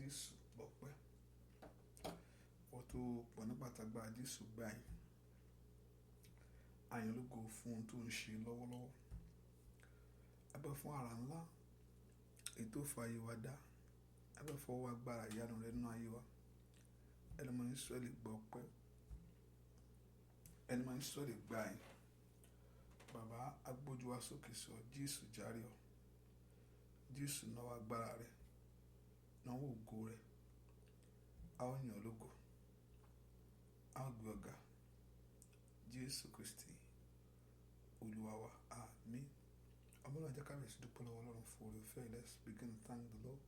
Jésù gbọpẹ́. Wọ́n tó pọ̀ nípa tagbára Jésù gbà yín. Àyàn lógo fún ohun tó ń ṣe lọ́wọ́lọ́wọ́. Abẹ́ fún àrà ńlá ètò fààyè wa dá. Abẹ́ fọwọ́ agbára ìyanu rẹ̀ nínú ayé wa. Ẹni mọ̀ Ísírẹ́lì gbọpẹ́. Ẹni mọ̀ Ísírẹ́lì gbà yín. Bàbá agbójú wa sókè sọ Jésù jàre ọ́. Jésù náwó agbára rẹ̀, náwó ògo rẹ̀. A ó yàn lógo. A ó gbé ọ̀gá. Jésù Kristi Olúwa wa. Àmín. Ọmọlúwa jẹ́ ká bẹ̀rẹ̀ sí dúpẹ́ lọ́wọ́ Ọlọ́run fún oore ọ̀fẹ́. Let's begin to thank the Lord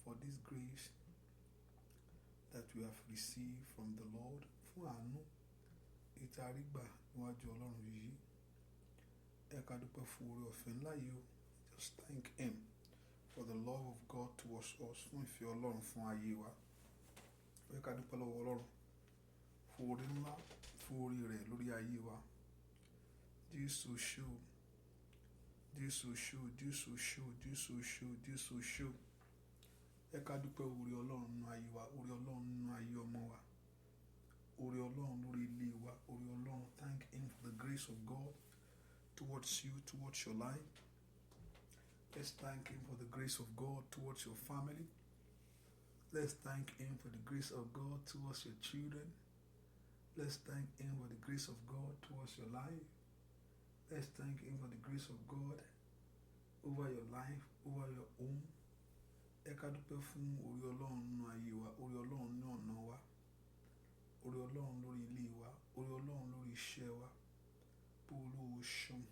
for this grace that we have received from the Lord. Fún àánú ìtarígbà níwájú Ọlọ́run yìí. Ẹ ká dúpẹ́ fún oore ọ̀fẹ́ ńlá yìí o. Just thank Him for the love of God towards us. Fún ìfẹ́ Ọlọ́run fún ayé wa. Ẹ ká dúpẹ́ lọ́wọ́ Ọlọ́run fún oore ńlá, fún oore rẹ̀ lórí ayé wa. Jésù ṣé o. Jésù ṣé o. Jésù ṣé o. Jésù ṣé o. Jésù ṣé o. Ẹ ká dúpẹ́ oore Ọlọ́run nínú ayé wa. Oore Ọlọ́run nínú ayé ọmọ wa. Oore Ọlọ́run lórí ilé wa. Oore Ọlọ́run. Thank Him for the grace of God towards you, towards your life. Let's thank Him for the grace of God towards your family. Let's thank Him for the grace of God towards your children. Let's thank Him for the grace of God towards your life. Let's thank Him for the grace of God over your life, over your home. Ẹ ká dúpẹ́ fún oore Ọlọ́run nínú ayé wa, oore Ọlọ́run ní ọ̀nà wa, oore Ọlọ́run lórí ilé wa, oore Ọlọ́run lórí iṣẹ́ wa. Bó Olúwa ṣeun.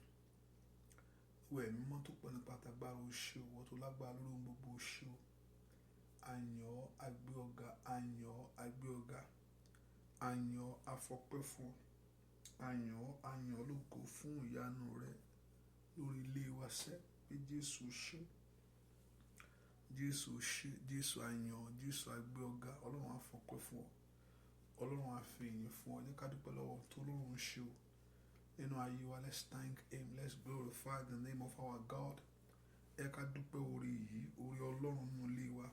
Ìwọ ẹ̀mí mímọ́ tó pọ̀ nípa tagbára o ṣé o. Ìwọ tó lágbára lórí ohun gbogbo o ṣé o. A yìn ọ́, a gbé ọ̀gá, a yìn ọ́, a gbé ọ̀gá. A yìn ọ́, a fọpẹ́ fún ọ. A yìn ọ́, a yìn ọ́ lógo fún ìyanu rẹ lórí ilé wa sẹ́. Pé Jésù ṣé. Jésù ṣé. Jésù a yìn ọ́, Jésù a gbé ọ̀gá. Ọlọ́run a fọpẹ́ fún ọ. Ọlọ́run a fi ìyìn fún ọ. Jẹ́ ká dúpẹ́ lọ́wọ́ tó lọ́run ṣe o. Nínú ayé wa, let's thank Him. Let's glorify the name of our God. Ẹ ká dúpẹ́ oore yìí, oore Ọlọ́run nínú ilé wa.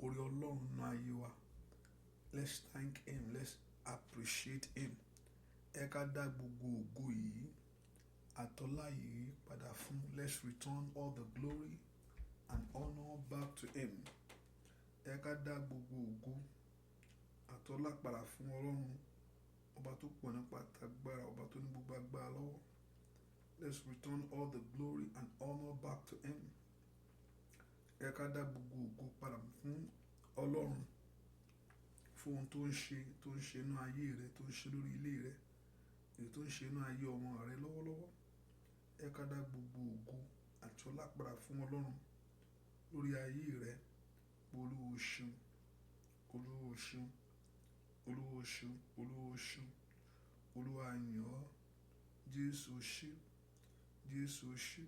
Oore Ọlọ́run nínú ayé wa. Let's thank Him. Let's appreciate Him. Ẹ ká dá gbogbo ògo yìí, àtọ́lá yìí padà fún. Let's return all the glory and honor back to Him. Ẹ ká dá gbogbo ògo, àtọ́lá padà fún Ọlọ́run. Ọba tó pọ̀ nípa tagbára, ọba tó ní gbogbo agbára lọ́wọ́. Let's return all the glory and honor back to Him. Ẹ ká dá gbogbo ògo padà fún Ọlọ́run fún ohun tó ń ṣe inú ayé rẹ, tó ń ṣe lórí ilé rẹ, èyí tó ń ṣe inú ayé ọmọ rẹ lọ́wọ́lọ́wọ́. Ẹ ká dá gbogbo ògo àti ọlá padà fún Ọlọ́run lórí ayé rẹ. Olúwa ṣeun. Olúwa ṣeun. Olúwa ṣeun. Olúwa ṣeun. Olúwa a yìn ọ́. Jésù ṣé. Jésù ṣé.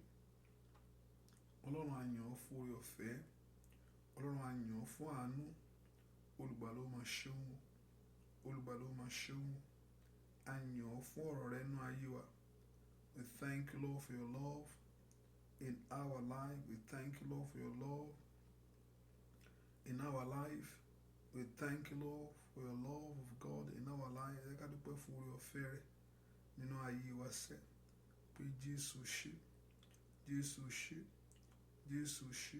Ọlọ́run a yìn ọ́ fún oore ọ̀fẹ́. Ọlọ́run a yìn ọ́ fún àánú. Olùgbàlà ó máa ṣeun. Olùgbàlà ó máa ṣeun. A yìn ọ́ fún ọ̀rọ̀ rẹ nínú ayé wa. We thank you, Lord, for your love in our life. We thank you, Lord, for your love in our life. We thank you, Lord, for your love of God in our life. Ẹ ká dúpẹ́ fún oore ọ̀fẹ́ rẹ nínú ayé wa sẹ́. Pé Jésù ṣé. Jésù ṣé. Jésù ṣé.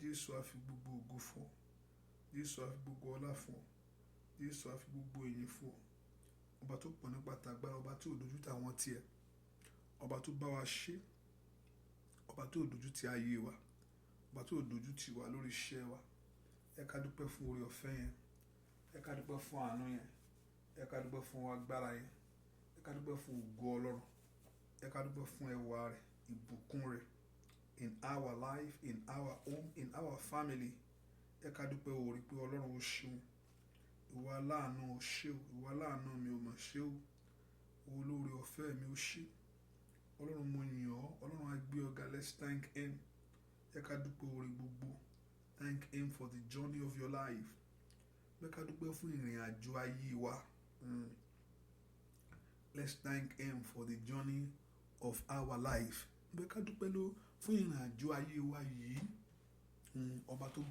Jésù a fi gbogbo ògo fún ọ. Jésù a fi gbogbo ọlá fún ọ. Jésù a fi gbogbo ìyìn fún ọ. Ọba tó pọ̀ nípa tagbára, ọba tí ò dojú tì àwọn tiẹ̀. Ọba tó bá wa ṣe. Ọba tó ò dojú tì ayé wa. Ọba tó ò dojú tì wa lórí iṣẹ́ wa. Ẹ ká dúpẹ́ fún oore ọ̀fẹ́ yẹn. Ẹ ká dúpẹ́ fún àánú yẹn. Ẹ ká dúpẹ́ fún agbára yẹn. Ẹ ká dúpẹ́ fún ògo Ọlọ́run. Ẹ ká dúpẹ́ fún ẹwà rẹ̀, ìbùkún rẹ̀ in our life, in our home, in our family. Ẹ ká dúpẹ́ oore pé Ọlọ́run ó ṣeun. Ìwọ aláàánú ó ṣé o. Ìwọ aláàánú mi ò mà ṣe o. Olóore ọ̀fẹ́ mi ó ṣé. Ọlọ́run mo yìn ọ́. Ọlọ́run a gbé ọ̀gá. Let's thank Him. Ẹ ká dúpẹ́ oore gbogbo. Thank Him for the journey of your life. Ẹ ká dúpẹ́ fún ìrìn àjò ayé wa. Let's thank Him for the journey of our life. Ẹ ká dúpẹ́ fún ìrìn àjò ayé wa yìí. ọba tó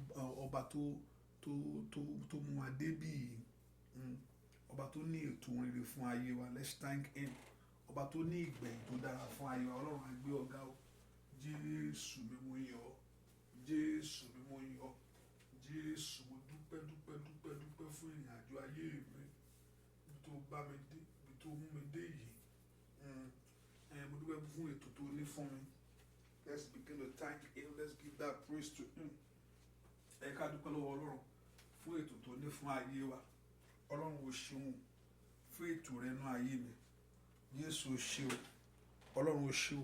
mú wa débí, ọba tó ní ètò rere fún ayé wa. Let's thank him. Ọba tó ní ìgbẹ̀yìn tó dára fún ayé wa. Ọlọ́run á gbé ọ̀gá o. Jésù mi mo yìn ọ́, Jésù mi mo yìn ọ́, Jésù mo dúpẹ́ fún ìrìn àjò ayé mi, ibi tó bá mi dé, ibi tó mú mi dé yìí. Mo dúpẹ́ fún ètò tó ní fún mi. Let's begin to thank him. Let's give that praise to him. Ẹ ká dúpẹ́ lọ́wọ́ Ọlọ́run fún ètò tó ní fún ayé wa. Ọlọ́run ò ṣeun fún ètò rẹ̀ nínú ayé mi. Jésù ò ṣe o. Ọlọ́run ò ṣe o.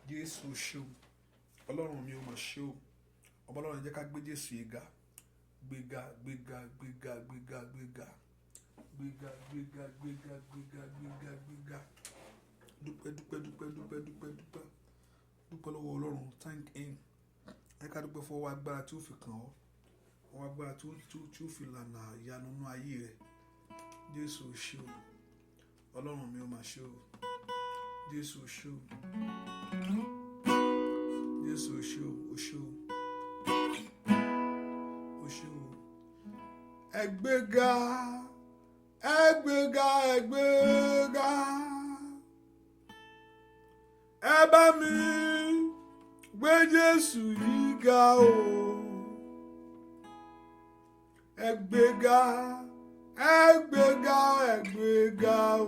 Jésù ò ṣe o. Ọlọ́run mi ò mà ṣe o. Ọba Ọlọ́run jẹ́ ká gbé Jésù yìí ga. Gbéga. Dúpẹ́ lọ́wọ́ Ọlọ́run. Thank him. Ẹ ká dúpẹ́ fún ọwọ́ agbára tí ó fi kàn ọ́. Ọwọ́ agbára tí ó fi lànà ìyanu nínú ayé rẹ̀. Jésù ò ṣe o. Ọlọ́run mi ò mà ṣe o. Jésù ò ṣe o. Jésù ò ṣe o. Ò ṣe o. Ò ṣe o. Ẹ gbéga. Ẹ bá mi gbé Jésù yìí ga o. Ẹ gbéga o.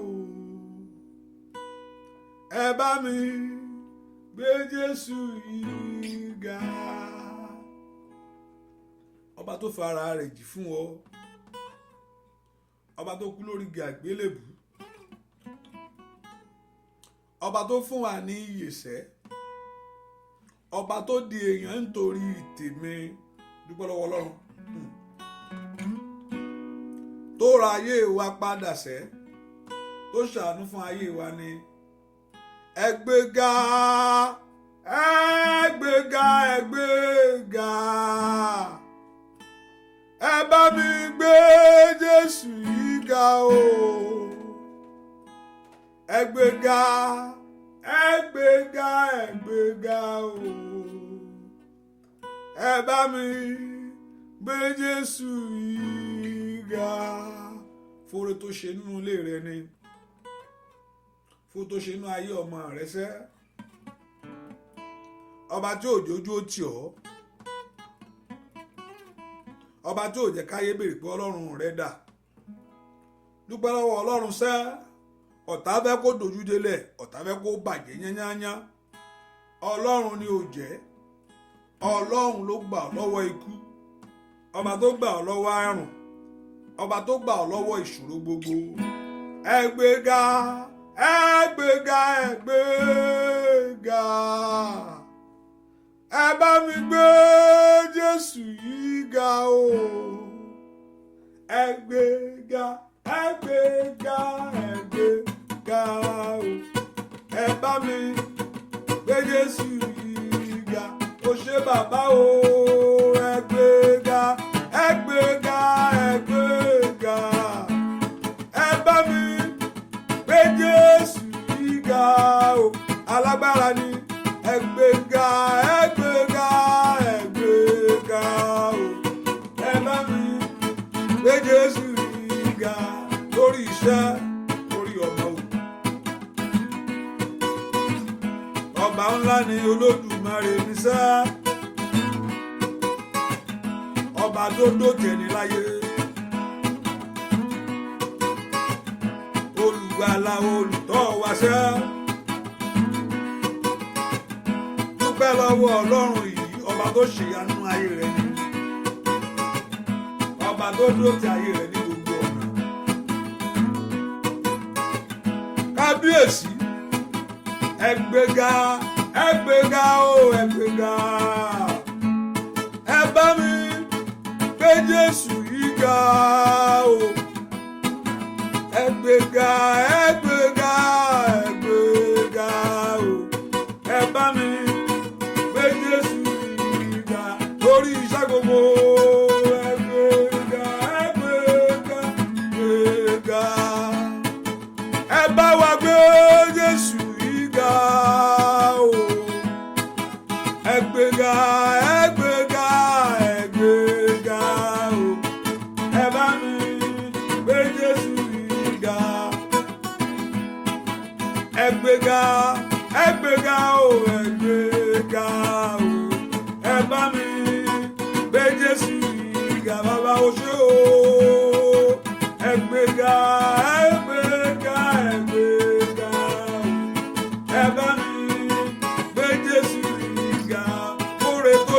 Ẹ bá mi gbé Jésù yìí ga. Ọba tó fi ara rẹ̀ jì fún ọ. Ọba tó kú lórí igi àgbélébù. Ọba tó fún wa ní ìyèsẹ́. Ọba tó di èèyàn nítorí tèmi. Dúpẹ́ lọ́wọ́ Ọlọ́run. Tó ra ayé wa padà sẹ́. Tó ṣàánú fún ayé wa ni. Ẹ gbéga. Ẹ bá mi gbé Jésù yìí ga o. Ẹ gbéga o. Ẹ bá mi gbé Jésù yìí ga. Fóore tó ṣe nínú ilé rẹ ni. Fún tó ṣe nínú ayé ọmọ rẹ sẹ́. Ọba tí òjòjú ó tì ọ́. Ọba tí ò jẹ́ káyé béèrè pé Ọlọ́run rẹ dà. Dúpẹ́ lọ́wọ́ Ọlọ́run sẹ́. Ọ̀tá fẹ́ kó dojú délẹ̀, ọ̀tá fẹ́ kó bàjẹ́ yányányá. Ọlọ́run ni ò jẹ́. Ọlọ́run ló gbà ọ́ lọ́wọ́ ikú. Ọba tó gbà ọ́ lọ́wọ́ àrùn. Ọba tó gbà ọ́ lọ́wọ́ ìṣòro gbogbo. Ẹ gbéga. Ẹ bá mi gbé Jésù yìí ga o. Ẹ gbéga o. Ẹ bá mi gbé Jésù yìí ga. Ó ṣe bàbá o. Ẹ gbéga. Ẹ bá mi gbé Jésù yìí ga o. Alágbára ni. Ẹ gbéga o. Ẹ bá mi gbé Jésù yìí ga. Lórí iṣẹ́, lórí ọmọ o. Ọba ńlá ni Olódùmarè ní sẹ́. Ọba tó dókè ní láyé. Olùgbàlà olùtọ́ wa sẹ́. Dúpẹ́ lọ́wọ́ Ọlọ́run yìí. Ọba tó ṣèyanu ayé rẹ̀ ni. Ọba tó dókè ayé rẹ̀ ní gbogbo ọ̀nà. Kábíyèsí. Ẹ gbéga o. Ẹ bá mi gbé Jésù yìí ga o. Ẹ gbéga o. Ẹ bá mi gbé Jésù yìí ga. Lórí iṣẹ́ gbogbo. Ẹ gbéga. Ẹ bá wa gbé Jésù yìí ga o. Ẹ gbéga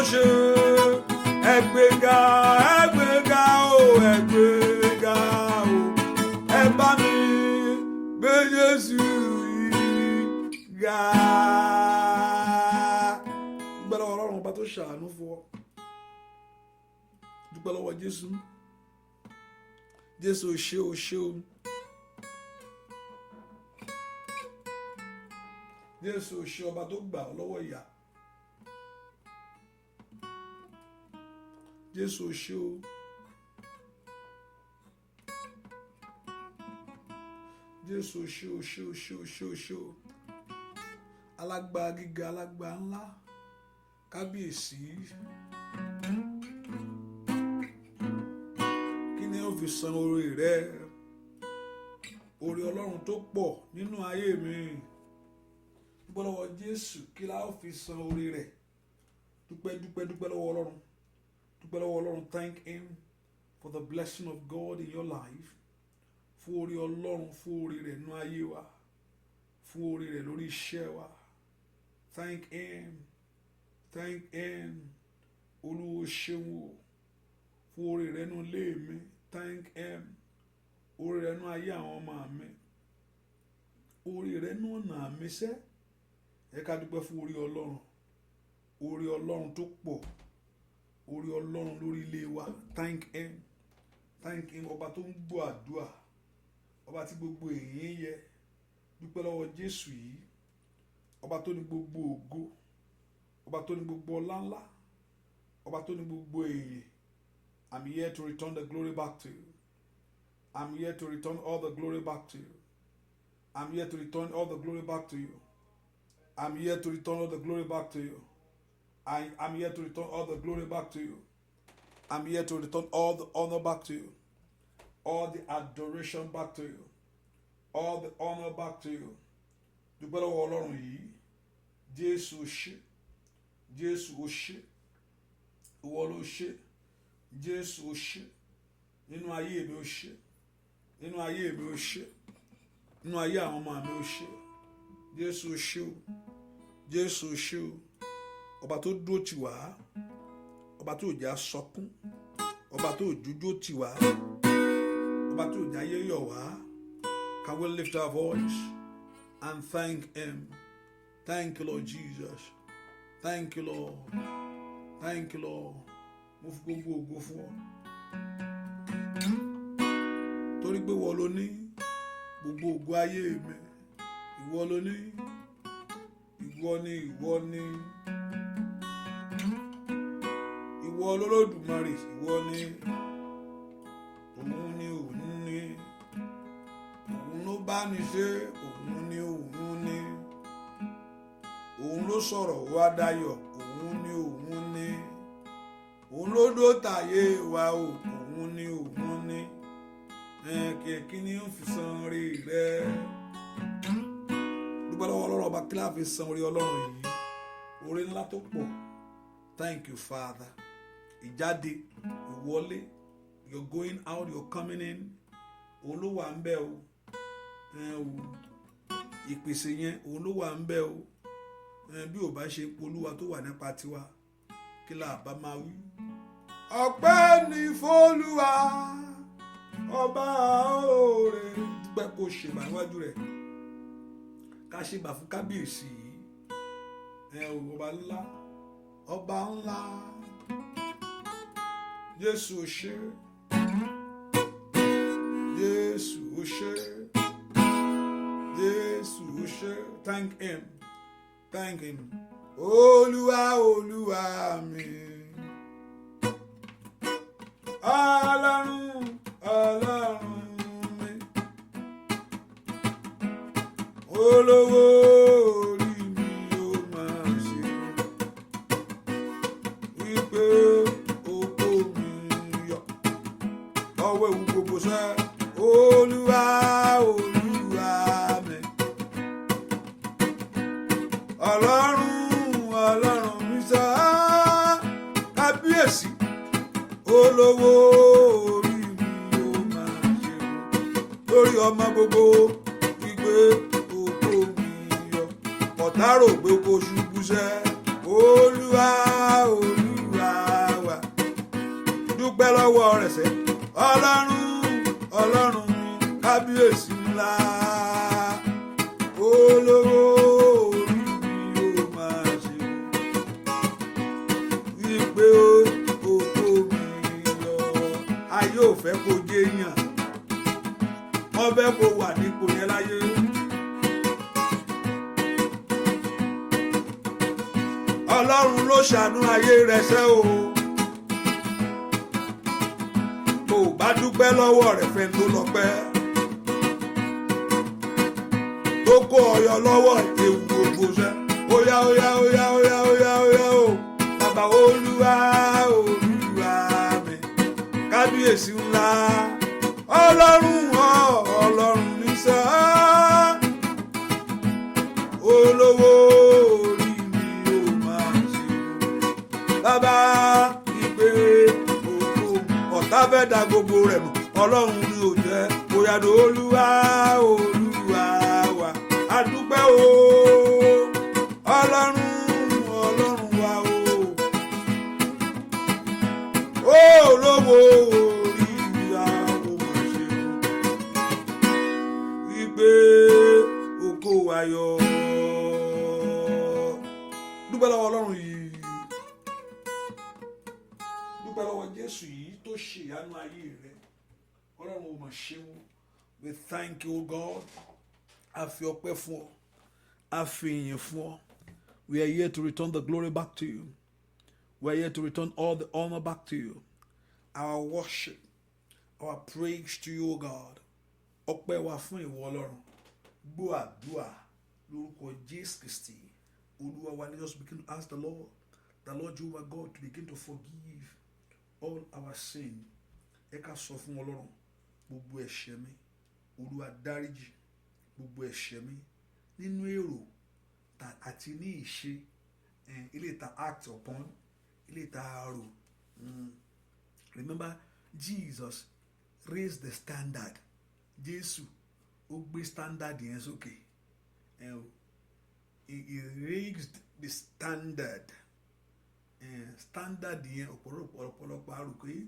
ṣe ẹgbẹ́ga ẹgbẹ́ga o ẹgbẹ́ga o ẹ bá mi gbé Jésù yìí ga. Dúpẹ́ lọ́wọ́ Ọlọ́run ọba tó ṣàánú fún ọ. Dúpẹ́ lọ́wọ́ Jésù. Jésù o ṣé o ṣé o. Jésù o ṣé ọba tó gbà ọ́ lọ́wọ́ ìyà. Jésù o ṣé o. Jésù o ṣé o ṣé o ṣé o ṣé o ṣé o. Alágbára gíga, alágbára ńlá, kábíyèsí. Kí ni ó fi san oore rẹ? Oore Ọlọ́run tó pọ̀ nínú ayé mi. Dúpẹ́ lọ́wọ́ Jésù, kí la ó fi san oore rẹ̀? Dúpẹ́ dúpẹ́ dúpẹ́ lọ́wọ́ Ọlọ́run. Dúpẹ́ lọ́wọ́ Ọlọ́run. Thank him for the blessing of God in your life. Fún oore Ọlọ́run, fún oore rẹ̀ nínú ayé wa, fún oore rẹ̀ lórí iṣẹ́ wa. Thank him. Thank him. Olúwa ṣeun o. Fún oore rẹ̀ nínú ilé mi. Thank him. Oore rẹ̀ nínú ayé àwọn ọmọ mi. Oore rẹ̀ nínú ọ̀nà mi sẹ́. Ẹ ká dúpẹ́ fún oore Ọlọ́run. Oore Ọlọ́run tó pọ̀. Oore Ọlọ́run lórí ilé wa. Thank him. Thank him. Ọba tó ń gbọ́ àdúrà. Ọba tí gbogbo èyí yẹ. Dúpẹ́ lọ́wọ́ Jésù yìí. Ọba tó ní gbogbo ògo. Ọba tó ní gbogbo ọlá ńlá. Ọba tó ní gbogbo èyí. I'm here to return the glory back to you. I'm here to return all the glory back to you. I'm here to return all the glory back to you. I'm here to return all the glory back to you. I'm here to return all the glory back to you. I'm here to return all the honor back to you. All the adoration back to you. All the honor back to you. Dúpẹ́ lọ́wọ́ Ọlọ́run yìí. Jésù o ṣé. Jésù o ṣé. Ìwọ ló ṣé. Jésù o ṣé. Nínú ayé mi o ṣé. Nínú ayé mi o ṣé. Nínú ayé àwọn ọmọ mi o ṣé. Jésù o ṣé o. Jésù o ṣé o. Ọba tó dúró tì wá. Ọba tó jẹ́ asọkún. Ọba tó jójó tì wá. Ọba tó jẹ́ ayé yọ̀ wá. Can we lift our voice and thank him? Thank you, Lord Jesus. Thank you, Lord. Thank you, Lord. Mo fi gbogbo ògo fún ọ. Torí pé ìwọ ló ní gbogbo ògo ayé mi. Ìwọ ló ní. Ìwọ ni, ìwọ ni. Ìwọ l'Olódùmarè, ìwọ ni. Òun ni, òun ni. Òun ló bá ní ṣe, òun ni, òun ni. Òun ló sọ̀rọ̀ wá dayọ̀, òun ni, òun ni. Òun ló dó tàyé wa o, òun ni, òun ni. Kí ni ó fi san orí rẹ̀? Dúpẹ́ lọ́wọ́ Ọlọ́run ọba, kí la fi san orí Ọlọ́run yìí? Orí ńlá tó pọ̀. Thank you, Father. Ìjáde, ìwọlé, you're going out, you're coming in. Òun ló wà ń bẹ̀ o. Ìpèsè yẹn, òun ló wà ń bẹ̀ o. Bí ò bá ṣe Olúwa tó wà nípa tiwa, kí la bá máa wí? Ọpẹ́ ni f'Olúwa, ọba oore. Dúpẹ́ kó ṣèbà níwájú rẹ̀. Ká ṣèbà fún kábíyèsí yìí. Ọba ńlá, ọba ńlá. Jésù o ṣé. Jésù o ṣé. Jésù o ṣé. Thank him. Thank him. Olúwa, Olúwa mi. Ọlọ́run, Ọlọ́run mi. Olówó orí mi ó máa ṣe. Wípé oko mi yọ. Ọwọ́ ewu gbogbo sẹ́. Olúwa, Olúwa mi. Ọlọ́run, Ọlọ́run mi sá. Kábíyèsí. Olówó orí mi ó máa ṣe. Lórí ọmọ gbogbo gbígbé oko mi yọ. Ọ̀tá rò pé kò ṣubú sẹ́. Olúwa, Olúwa. lọ́wọ́ rẹ̀ sẹ́. Ọlọ́run kábíyèsí ńlá olówó orí mi ó máa ṣe wípé òkú mi lọ. Ayé ò fẹ́ kó jẹ́yàn, wọ́n fẹ́ kó wà nípò yẹn láyé. Ọlọ́run ló ṣàánú ayé rẹ̀ sẹ́ o. Tó o bá dúpẹ́ lọ́wọ́ rẹ̀ fẹ́ tó lọ́pẹ́. Tó kó ọyọ lọ́wọ́ ewu gbogbo sẹ́. Óyá o. Bàbá Olúwa mi. Kábíyèsí ńlá. Ọlọ́run ní sẹ́. Olówó orí mi ó máa ṣe. Bàbá ìgbé ọ̀tá fẹ́ da gbogbo rẹ̀ mọ̀. Ọlọ́run ni ò jẹ́. Bóyá ló Olúwa wa. A dúpẹ́ o. Ọlọ́run wa o. Olówó orí mi á ó máa ṣe. Wípé oko ayọ̀. Dúpẹ́ lọ́wọ́ Ọlọ́run yìí. Dúpẹ́ lọ́wọ́ Jésù yìí tó ṣe ìyanu ayé rẹ̀. Ọlọ́run ò máa ṣe wọ́n. We thank you, God. A fi ọpẹ́ fún ọ. A fi ìyìn fún ọ. We are here to return the glory back to you. We are here to return all the honor back to you. Our worship, our praise to you, God. Ọpẹ́ wa fún ìwọ Ọlọ́run. Gbọ́ àdúrà lórúkọ Jésù Kristi. Olúwa wa, let us begin to ask the Lord Jehovah God to begin to forgive all our sin. Ẹ ká sọ fún Ọlọ́run gbogbo ẹ̀ṣẹ̀ mi. Olúwa dáríjì gbogbo ẹ̀ṣẹ̀ mi nínú èrò àti ní ìṣe ilé ta act upon ilé ta rò. Remember, Jesus raised the standard. Jésù ó gbé standard yẹn sókè. He raised the standard. Standard yẹn ọ̀pọ̀lọpọ̀ àrò pé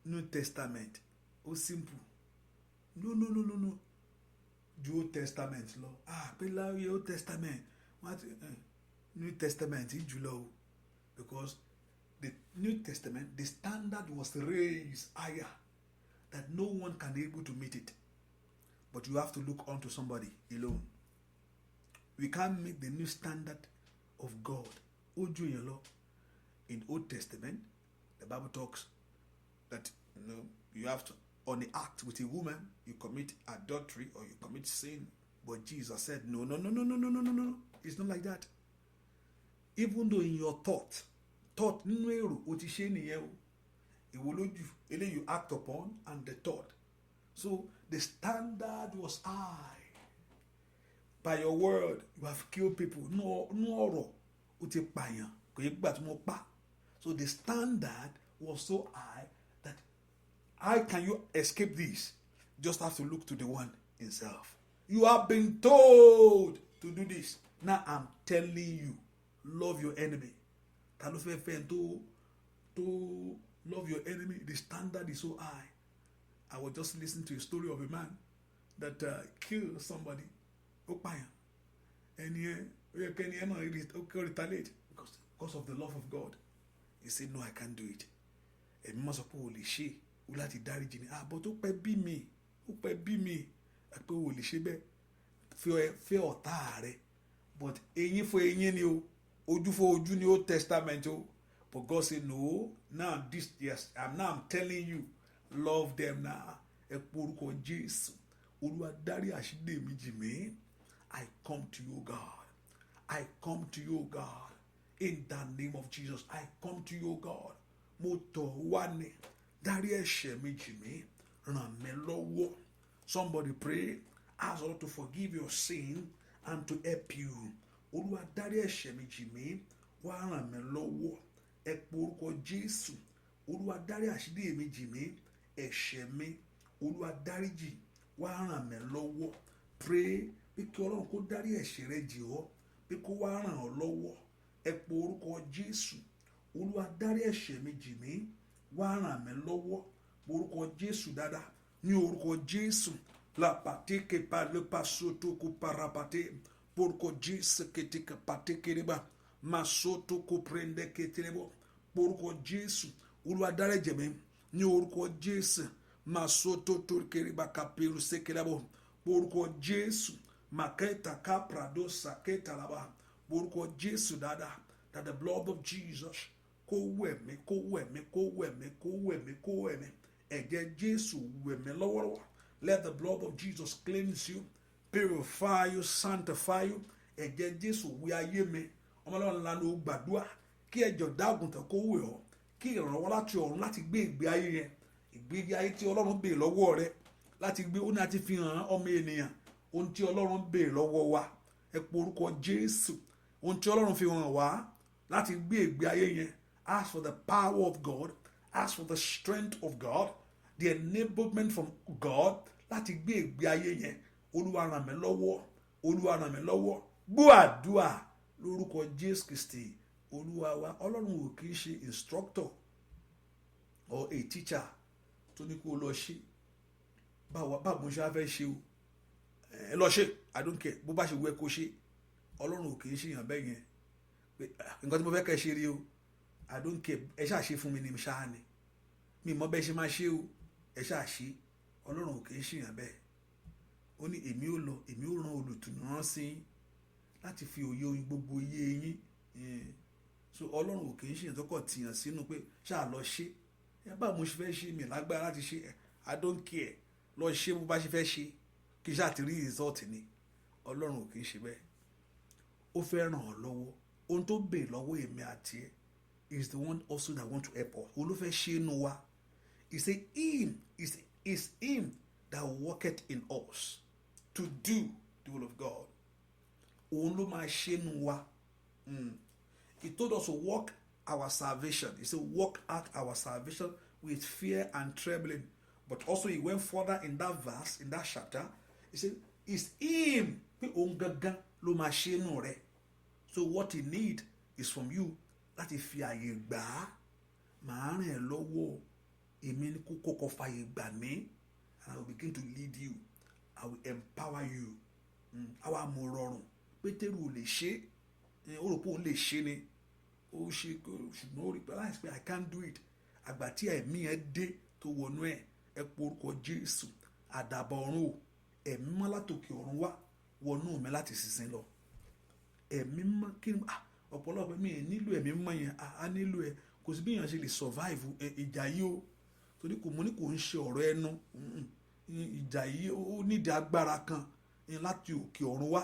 New Testament ó simple. No. Ju Old Testament lọ. Pé láyé Old Testament New Testament jùlọ. Because the New Testament, the standard was raised higher that no one can be able to meet it. But you have to look unto somebody alone. We can't meet the new standard of God. Ojú yẹn lọ. In Old Testament, the Bible talks that you have to, on the act with a woman, you commit adultery or you commit sin. But Jesus said, no. It's not like that. Even though in your thought nínú èrò o ti ṣe nìyẹn o. Ìwọ lójú eléyìí you act upon and the thought. So the standard was high. By your word, you have killed people. No ọ̀rọ̀ o ti pààyàn kò yẹ gbà tí mo pa. So the standard was so high that how can you escape this? Just have to look to the one himself. You have been told to do this. Now I'm telling you, love your enemy. Ta ló fẹ́ fẹ́ to love your enemy? The standard is so high. I was just listening to a story of a man that killed somebody. Ó pààyàn. Ẹni ẹ náà retaliate because of the love of God. He said, no, I can't do it. Èmi mọ̀ sọ pé o lè ṣe o láti dáríjì ni. But ó pẹ́ bí mi. Pé o lè ṣe bẹ́ẹ̀. Fẹ́ ọ̀tá rẹ. But eyín fún eyín ni o. Ojú fún ojú ni Old Testament o. But God said, no, now I'm telling you, love them now. Ẹ porúkọ Jésù. Olúwa dárí àṣírí mi jì mí. I come to you, God. I come to you, God. In the name of Jesus, I come to you, God. Mo tọ̀ wá ní. Dárí ẹ̀ṣẹ̀ mi jì mí. Ràn mí lọ́wọ́. Somebody pray. Ask God to forgive your sin and to help you. Olúwa dárí ẹ̀ṣẹ̀ mi jì mí. Wá ràn mí lọ́wọ́. Ẹ porúkọ Jésù. Olúwa dárí àṣírí mi jì mí. Ẹ̀ṣẹ̀ mi. Olúwa dáríjì. Wá ràn mí lọ́wọ́. Pray pé kí Ọlọ́run kó dárí ẹ̀ṣẹ̀ rẹ jì ọ́. Pé kó wá ràn ọ́ lọ́wọ́. Ẹ porúkọ Jésù. Olúwa dárí ẹ̀ṣẹ̀ mi jì mí. wá ràn mí lọ́wọ́ orúkọ Jésù dáadáa ní orúkọ Jésù la pateke pa le pasoto ku parapate porúkọ Jésù ketika patekereba masoto ku prende keterebo porúkọ Jésù Olúwa dáríjì mi ní orúkọ Jésù masoto torkereba kapiru sekelabo porúkọ Jésù maketa kaprado saketa laba porúkọ Jésù dáadáa that the blood of Jesus kó wẹ̀ mí kó wẹ̀ mí kó wẹ̀ mí kó wẹ̀ mí kó wẹ̀ mí ẹ̀jẹ̀ Jésù wẹ̀ mí lọ́wọ́lọ́wọ́. Let the blood of Jesus cleanse you, purify you, sanctify you. Ẹ̀jẹ̀ Jésù wẹ̀ ayé mi ọmọlọ́run ńlá ló gbàdúrà kí ẹ̀jọ̀ dágùntàn kó wẹ̀ ọ́ kí ìrànlọ́wọ́ láti ọ̀run láti gbé ìgbé ayé yẹn ìgbé ayé tí Ọlọ́run béèrè lọ́wọ́ rẹ láti gbé ó ní àti fi hàn ọmọ ènìyàn ohun tí Ọlọ́run béèrè lọ́wọ́ wa ẹ po orúkọ Jésù ohun tí Ọlọ́run fi hàn wá láti gbé ìgbé ayé yẹn. Ask for the power of God, ask for the strength of God, the enablement from God láti gbé ìgbé ayé yẹn. Olúwa ràn mí lọ́wọ́, Olúwa ràn mí lọ́wọ́. Gbọ́ àdúrà lórúkọ Jésù Kristi Olúwa wa. Ọlọ́run ò kì í ṣe instructor or a teacher tó ní kó lọ ṣe báwo mo ṣe fẹ́ ṣe o ẹ lọ ṣe I don't care bó bá ṣe wẹ́ kó ṣe. Ọlọ́run ò kì í ṣe èèyàn bẹ́ẹ̀ yẹn pé nǹkan tí mo fẹ́ kẹ́ ṣe rí o I don't care ẹ ṣáà ṣe fún mi ní ṣáà ni mi mọ bẹ́ẹ̀ ṣe máa ṣe o ẹ ṣáà ṣe. Ọlọ́run ò kì í ṣèyàn bẹ́ẹ̀ ó ní èmi ò lọ èmi ò rán olùtùnú rán sí yín láti fi òye oyin gbogbo iye yín so Ọlọ́run ò kì í ṣèyàn tó kọ̀ tìyàn sínú pé ṣáà lọ ṣe ẹ bá mo ṣe fẹ́ ṣe mi lágbára láti ṣe I don't care lọ ṣe bó bá ṣe fẹ́ ṣe kí ṣáà ti rí result ni. Ọlọ́run ò kì í ṣe bẹ́ẹ̀ ó fẹ́ ràn ọ́ lọ́wọ́ ohun tó bèè lọ́wọ́ èmi àti ẹ is the one also that want to help us. Olúfẹ́ ṣe inú wa. He say is him that worketh in us to do the will of God. Òun ló máa ṣe inú wa. He told us to work our salvation. He said work out our salvation with fear and trembling. But also he went further in that verse, in that chapter. He said it's him pé òun gangan ló máa ṣe inú rẹ̀. So what he need is from you láti fi àyè gbà á màá rìn ẹ́ lọ́wọ́ èmi ní kókó fàyè gbà mí and I will begin to lead you. I will empower you. Àwa mo rọrùn Pétérù ò lè ṣe ó rò pé òun lè ṣe ni ó ṣe ṣùgbọ́n ó rí pé láìsí pé I can't do it. Àgbà tí ẹ̀mí ẹ dé tó wọnú ẹ po orúkọ Jésù àdàbà ọ̀run o ẹ̀mí mọ́ látòkè ọ̀run wá wọnú mi láti sísìn lọ. Ẹ̀mí mọ́ kí ni ọ̀pọ̀lọpọ̀ mi nílò ẹ̀mí mọ́ yẹn a nílò ẹ kò sí bí èèyàn ṣe lè survive ìjà yìí o torí kò mú ní kò ń ṣe ọ̀rọ̀ ẹnu ìjà yìí ó nídìí agbára kan láti òkè ọ̀run wá.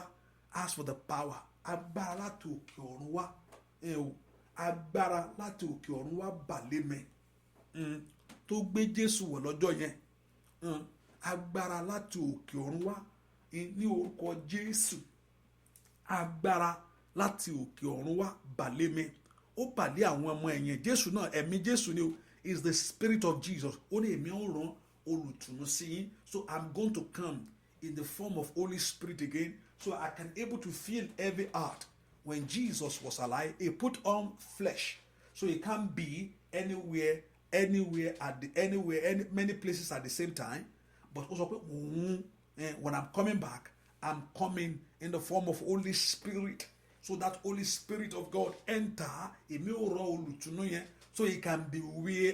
Ask for the power agbára láti òkè ọ̀run wá agbára láti òkè ọ̀run wá bàlẹ́ mi tó gbé Jésù wọ̀ lọ́jọ́ yẹn agbára láti òkè ọ̀run wá ní orúkọ Jésù agbára láti òkè ọ̀run wá bàlẹ́ mi ó bàlẹ́ àwọn ọmọ ẹ̀yìn Jésù náà ẹ̀mí Jésù ni o is the spirit of Jesus ó ní èmi ó rán olùtùnú sí yín so I'm going to come in the form of Holy Spirit again so I can able to feel every heart. When Jesus was alive he put on flesh so he can't be anywhere many places at the same time but also when I'm coming back I'm coming in the form of Holy Spirit. So that Holy Spirit of God enter èmi ò rán olùtùnú yẹn so he can be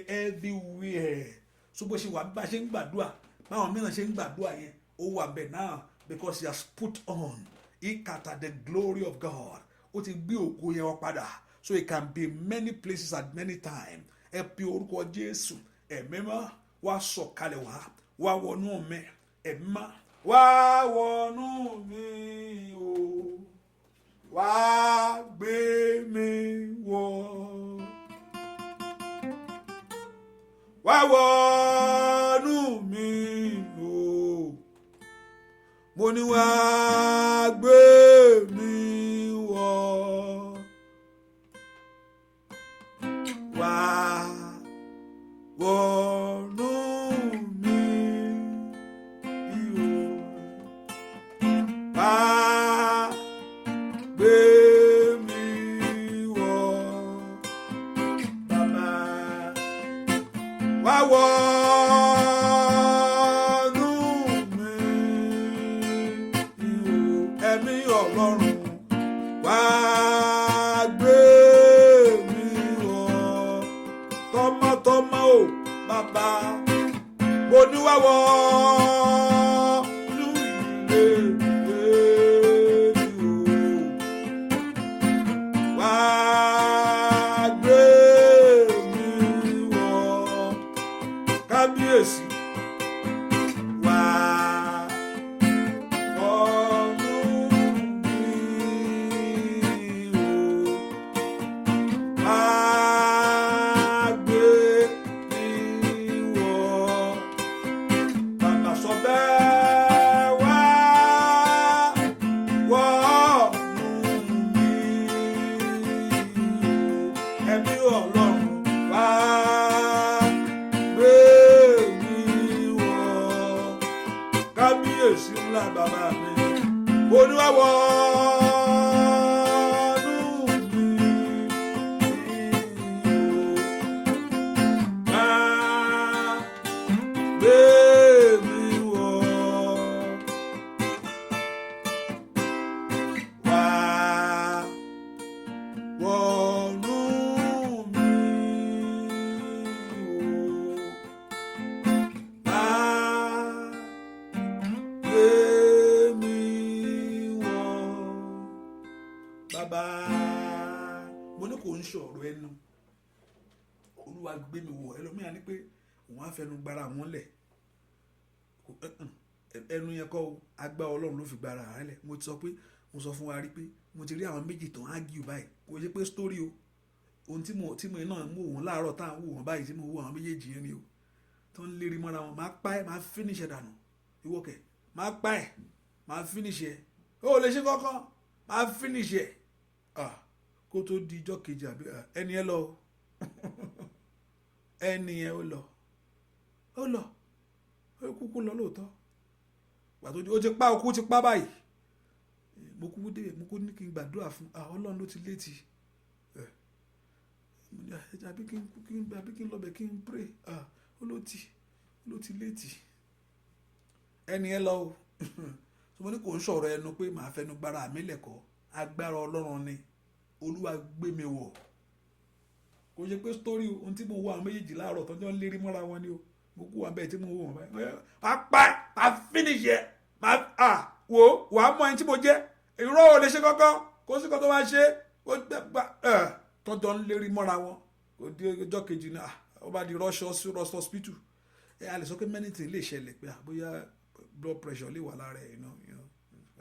everywhere. So bó ṣe wà bá ṣe ń gbàdúrà báwọn mìíràn ṣe ń gbàdúrà yẹn ó wà bẹ́ẹ̀ náà because he has put on ìkàtà the glory of God ó ti gbé ògo yẹn wá padà so he can be many places at many times. Ẹ pe orúkọ Jésù ẹ̀mí mọ́ wá sọ̀kalẹ̀ wá wọnú mi ẹ̀mí mọ́ wá wọnú mi o. Wá gbé mi wọ̀ wá wọnú mi lò mo ní wá gbé mi wọ̀ wá wọnú mi wá. wá wọnú mi ẹ̀mí Ọlọ́run wá gbé mi wọ̀ tọmọtọmọ o bàbá mo ní wá wọnú ilé mi o wá gbé mi wọ̀ kábíyèsí wá wọnú mi o wá gbé mi wọ̀ bàbá sọ bẹ́ẹ̀ wá wọnú mi ẹ̀mí Ọlọ́run wá gbé mi wọ̀ kábíyèsí ńlá bàbá mi Olúwa wọnú mi wá gbé mi wọ̀ wá wọnú mi wá gbé mi wọ̀ bàbá mo ní kò ń ṣọ̀rọ̀ ẹnu Olúwa gbé mi wọ̀ ẹlòmíràn ní pé òun á fẹnu gbára wọn lẹ̀ ẹnu yẹn kọ́ o agbá Ọlọ́run ló fi gbára rẹ̀ lẹ̀ mo ti sọ pé mo sọ fún wa rí pé mo ti rí àwọn méjì tó ń ágìú báyìí kò ṣe pé story o ohun tí mo náà mú wọn láàárọ̀ tá à ń wò wọn báyìí tí mo wò àwọn méjèèjì yẹn ni o tó ń lérí mọ́ra wọn máa pa ẹ́ máa finish ẹ̀ dànù ìwọ́kẹ̀ máa pa ẹ̀ máa finish ẹ̀ ó lè ṣe kọ́kọ́ máa finish ẹ̀ kó tó di ijọ́ kejì àbí ẹni ẹ lọ ẹni ẹ ó lọ ó kúkú lọ lóòótọ́ pàtó ó ti pa òkú ti pa báyìí mo kúkú débẹ̀ mo kú ní kí n gbàdúrà fún Ọlọ́run ló ti létí àbí kí n lọ́bẹ̀ kí n pray ó ló ti létí ẹni ẹ lọ o mo ní kò ń sọ̀rọ̀ ẹnu pé màá fẹnu gbára mi lẹ́kọ̀ọ́ agbára Ọlọ́run ni Olúwa gbé mi wọ̀ kò ṣe pé story ohun tí mo wo àwọn méjèèjì láàárọ̀ tọ́jọ́ ń lérí mọ́ra wọn ni o mo kú wọn bẹ́ẹ̀ tí mo wo wọn báyìí máa pa máa finish ẹ̀ máa wò wàá mọ ẹni tí mo jẹ́ ìró ò lè ṣe kọ́kọ́ kó sì kọ́ tó máa ṣe kó gbà tọ́jọ́ ń lérí mọ́ra wọn kò di ọjọ́ kejì náà ó bá di rush hospital a lè sọ pé many things lè ṣẹlẹ̀ pé bóyá blood pressure lè wà lára ẹ̀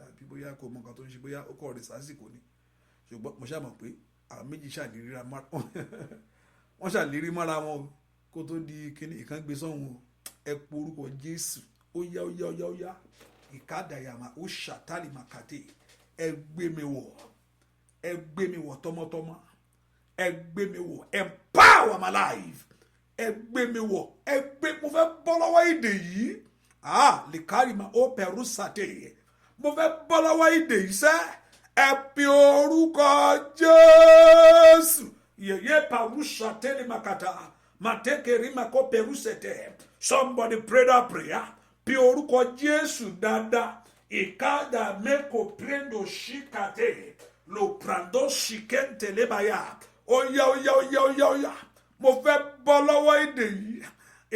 àbí bóyá kò mọ nǹkan tó ń ṣe bóyá ó kọ̀ rẹ̀ sásìkò ni ṣùgbọ́n mo ṣàmọ̀ pé àwọn méjì wọ́n ṣàlérí mọ́ra wọn o kó tó di kíní ìkan gbé sọ́hun o ẹ po orúkọ Jésù ó yá ìkádàyàmà ó ṣàtàlì màkàtè ẹ gbé mi wọ̀ tọmọtọmọ ẹ gbé mi wọ̀ empower my life ẹ gbé mi wọ̀ mo fẹ́ bọ́ lọ́wọ́ ìdè yìí lè kárí ma ó pẹ̀rú sàté mo fẹ́ bọ́ lọ́wọ́ ìdè yìí sẹ́ ẹ pe orúkọ Jésù yeye parusha tele makata mateke rima ko perusete somebody pray that prayer pe orúkọ Jésù dáadáa ikada meko prendo shikate lo prando shikente lebaya oya mo fẹ́ bọ́ lọ́wọ́ ìdè yìí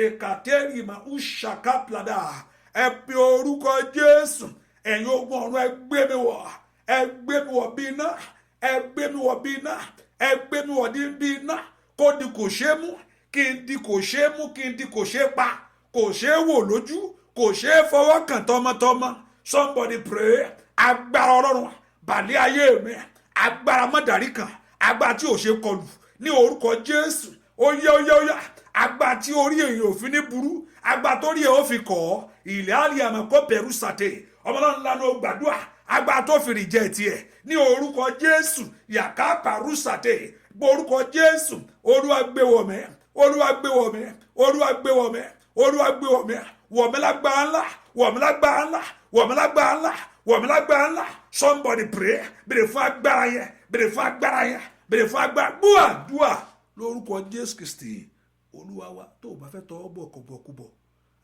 ekateri ma ushaka plada ẹ pe orúkọ Jésù ẹ̀yin ogun ọ̀run ẹ gbé mi wọ̀ bí iná ẹ gbé mi wọ̀ bí iná ẹ gbé mi wọ̀ bí iná kó di kò ṣe mú kí n di kò ṣe mú kí n di kò ṣe pa kò ṣe wò lójú kò ṣe fọwọ́ kàn tọmọtọmọ somebody pray agbára Ọlọ́run bàlẹ́ ayé mi agbára mọ́dàrí kan agbára tí ò ṣe kọlù ní orúkọ Jésù ó yá agbára tí orí èèyàn òfin ní burú agbára tó rí ẹ̀ ó fi kọ̀ ọ́ ilẹ̀ àlìyàmọ̀ kó pẹ̀rú sàté ọmọlọ́run lánàá gbàdúrà agbára tó fi rìn jẹ́ tiẹ̀ ní orúkọ Jésù yàká pàrú sàté orúkọ Jésù Olúwa gbé wọ̀ mí wọ̀ mí lágbára ńlá somebody pray bèrè fún agbára yẹn gbúàdúà lórúkọ Jésù Kristi olúwa wa tó o bá fẹ́ tọwọ́ bọ̀ kọ̀bọ̀kúbọ̀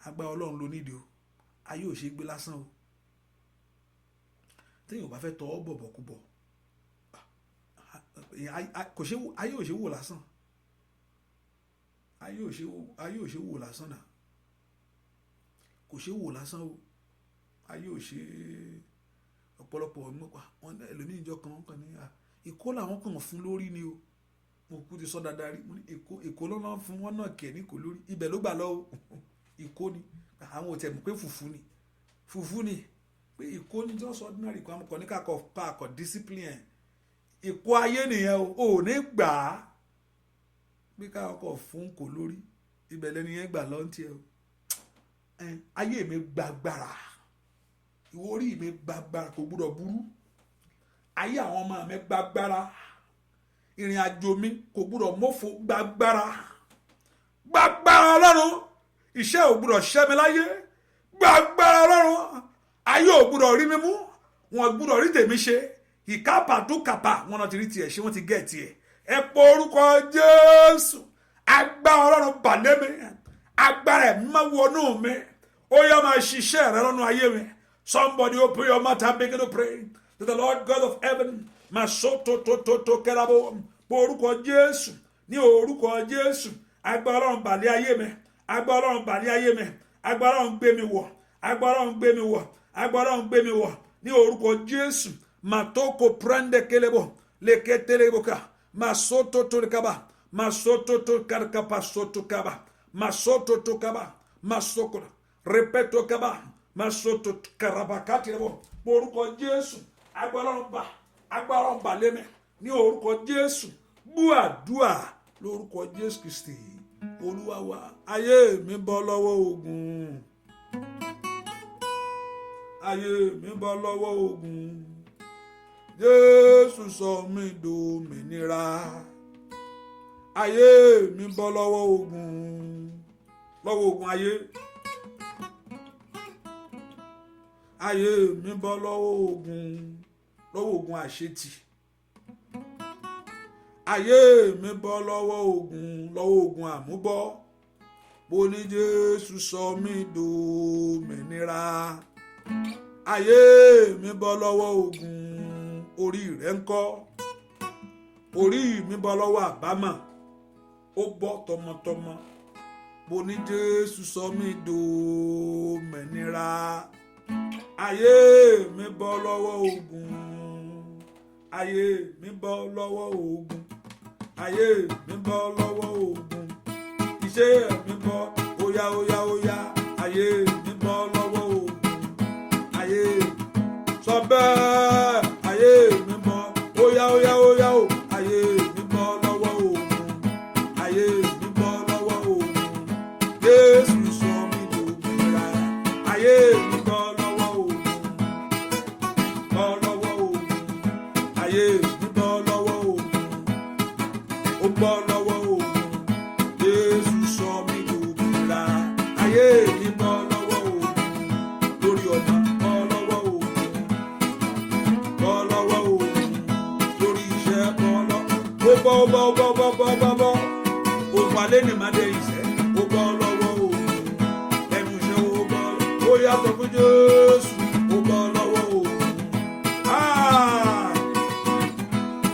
agbára ọlọ́run ló nídìí o ayé ò ṣe gbé lásán o téèyàn ò bá fẹ́ tọwọ́ bọ̀ bọ̀kúbọ̀ ayé ò ṣe wò lásán ayé ò ṣe wò lásán náà kò ṣe wò lásán o ayé ò ṣe ọ̀pọ̀lọpọ̀ wọn ẹlòmíì ìjọ kan ní ìkó làwọn kàn fún lórí ni o mo kú ti sọ dáadáa rí mo ní èkó lọ́nà fún wọn náà kẹ̀ ní kò lórí ibẹ̀ ló gbà lọ́wọ́ ìkó ni àwọn ò tẹ̀ mọ̀ pé fùfú ni pé ìkó ni just ordinary kan kọ́ ní káàkọ́ discipline ìkó ayé nìyẹn o ò ní gbà á pé káàkọ́ fún kò lórí ibẹ̀ lẹ́ni yẹn gbà lọ́ntì ẹ o ayé mi gbàgbára ìwọ orí mi gbàgbára kò gbúdọ̀ burú ayé àwọn ọmọ mi gbàgbára ìrìn àjò mi kò gbúdọ̀ mọ́fò gbàgbára ọlọ́run iṣẹ́ ò gbúdọ̀ ṣẹ́ mi láyé gbàgbára ọlọ́run ayé ò gbúdọ̀ rí mi mú wọn gbúdọ̀ rí tèmi ṣe ìkápá tó kàpá wọn náà ti rí tiẹ̀ ṣe wọ́n ti gẹ̀ tiẹ̀ ẹ pọ orúkọ Jésù agbára ọlọ́run bàlẹ́ mi agbára ẹ̀ máa wọnú mi ó yá máa ṣiṣẹ́ rẹ lọ́nà ayé mi. Somebody open your mouth and begin to pray to the Lord God of heaven. To kerabo. Orúkọ Jésù ní orúkọ Jésù agbára ọ̀run bàlẹ́ ayé mi agbára ọ̀run bàlẹ́ ayé mi agbára ọ̀run gbé mi wọ̀ agbára ọ̀run gbé mi wọ̀ agbára ọ̀run gbé mi wọ̀ ní orúkọ Jésù matoko prende kelebo leketeleboka masoto to kaba masoto to karkapa soto kaba masoto to kaba masoko repeto kaba masoto karabakati lebo orúkọ Jésù agbára ọ̀run bàlẹ́ mi ní orúkọ Jésù gbàdúà lórúkọ Jésù Kristi Olúwa wa ayé mi bọ́ lọ́wọ́ ogun ayé mi bọ́ lọ́wọ́ ogun Jésù sọ mí dòmìnira ayé mi bọ́ lọ́wọ́ ogun ayé mi bọ́ lọ́wọ́ ogun àṣetì ayé mi bọ́ lọ́wọ́ ogun àmúbọ́ mo ní Jésù sọ mí dòmìnira ayé mi bọ́ lọ́wọ́ ogun orí rẹ̀ ńkọ́ orí mi bọ́ lọ́wọ́ àbámọ̀ ó bọ́ tọmọtọmọ mo ní Jésù sọ mí dòmìnira ayé mi bọ́ lọ́wọ́ ogun ayé mi bọ́ lọ́wọ́ ogun ayé mi bọ́ lọ́wọ́ ogun iṣẹ́ mi bọ́ óyá ayé mi bọ́ lọ́wọ́ ogun ayé sọ bẹ́ẹ̀ ayé mi bọ́ óyá o ayé mi bọ́ lọ́wọ́ ogun ayé mi bọ́ lọ́wọ́ ogun Jésù sọ mí dòmìnira ayé mi bọ́ lọ́wọ́ ogun ayé mi bọ́ lọ́wọ́ ogun ó bọ́ lọ́wọ́ ogun Jésù sọ mí dòmìnira ayé mi bọ́ lọ́wọ́ ogun lórí ọmọ bọ́ lọ́wọ́ ogun lórí iṣẹ́ bọ́ ogun alẹ́ ní màdé iṣẹ́ ó bọ́ lọ́wọ́ ogun ẹnu iṣẹ́ ó bọ́ ó yàtọ̀ fún Jésù ó bọ́ lọ́wọ́ ogun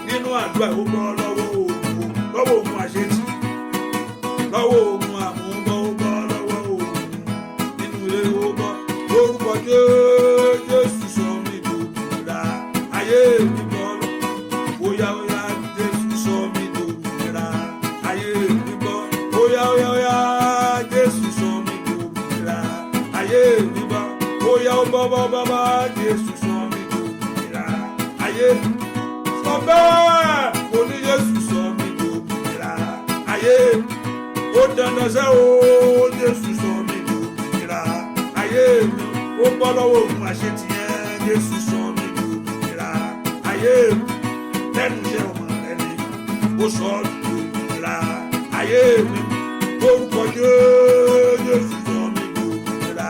nínú àdúrà ó bọ́ lọ́wọ́ ogun àṣetì lọ́wọ́ ogun àmúbọ́ ó bọ́ lọ́wọ́ ogun nínú ilé ó bọ́ lórúkọ Jésù sọ mí dòmìnira ayé mi bọ́ óyá Jésù sọ mí dòmìnira ayé mi bọ́ óyá Jésù sọ mí dòmìnira ayé mi bọ́ óyá bọ́ Jésù sọ mí dòmìnira ayé sọ bẹ́ẹ̀ mo ní Jésù sọ mí dòmìnira ayé ó dandan sẹ́ o Jésù sọ mí dòmìnira ayé mi ó bọ́ lọ́wọ́ ogun àṣetì yẹn Jésù sọ mí dòmìnira ayé mi lẹ́nu iṣẹ́ ọmọ rẹ ni ó sọ mí dòmìnira ayé mi orúkọ Jésù sọ mí dòmìnira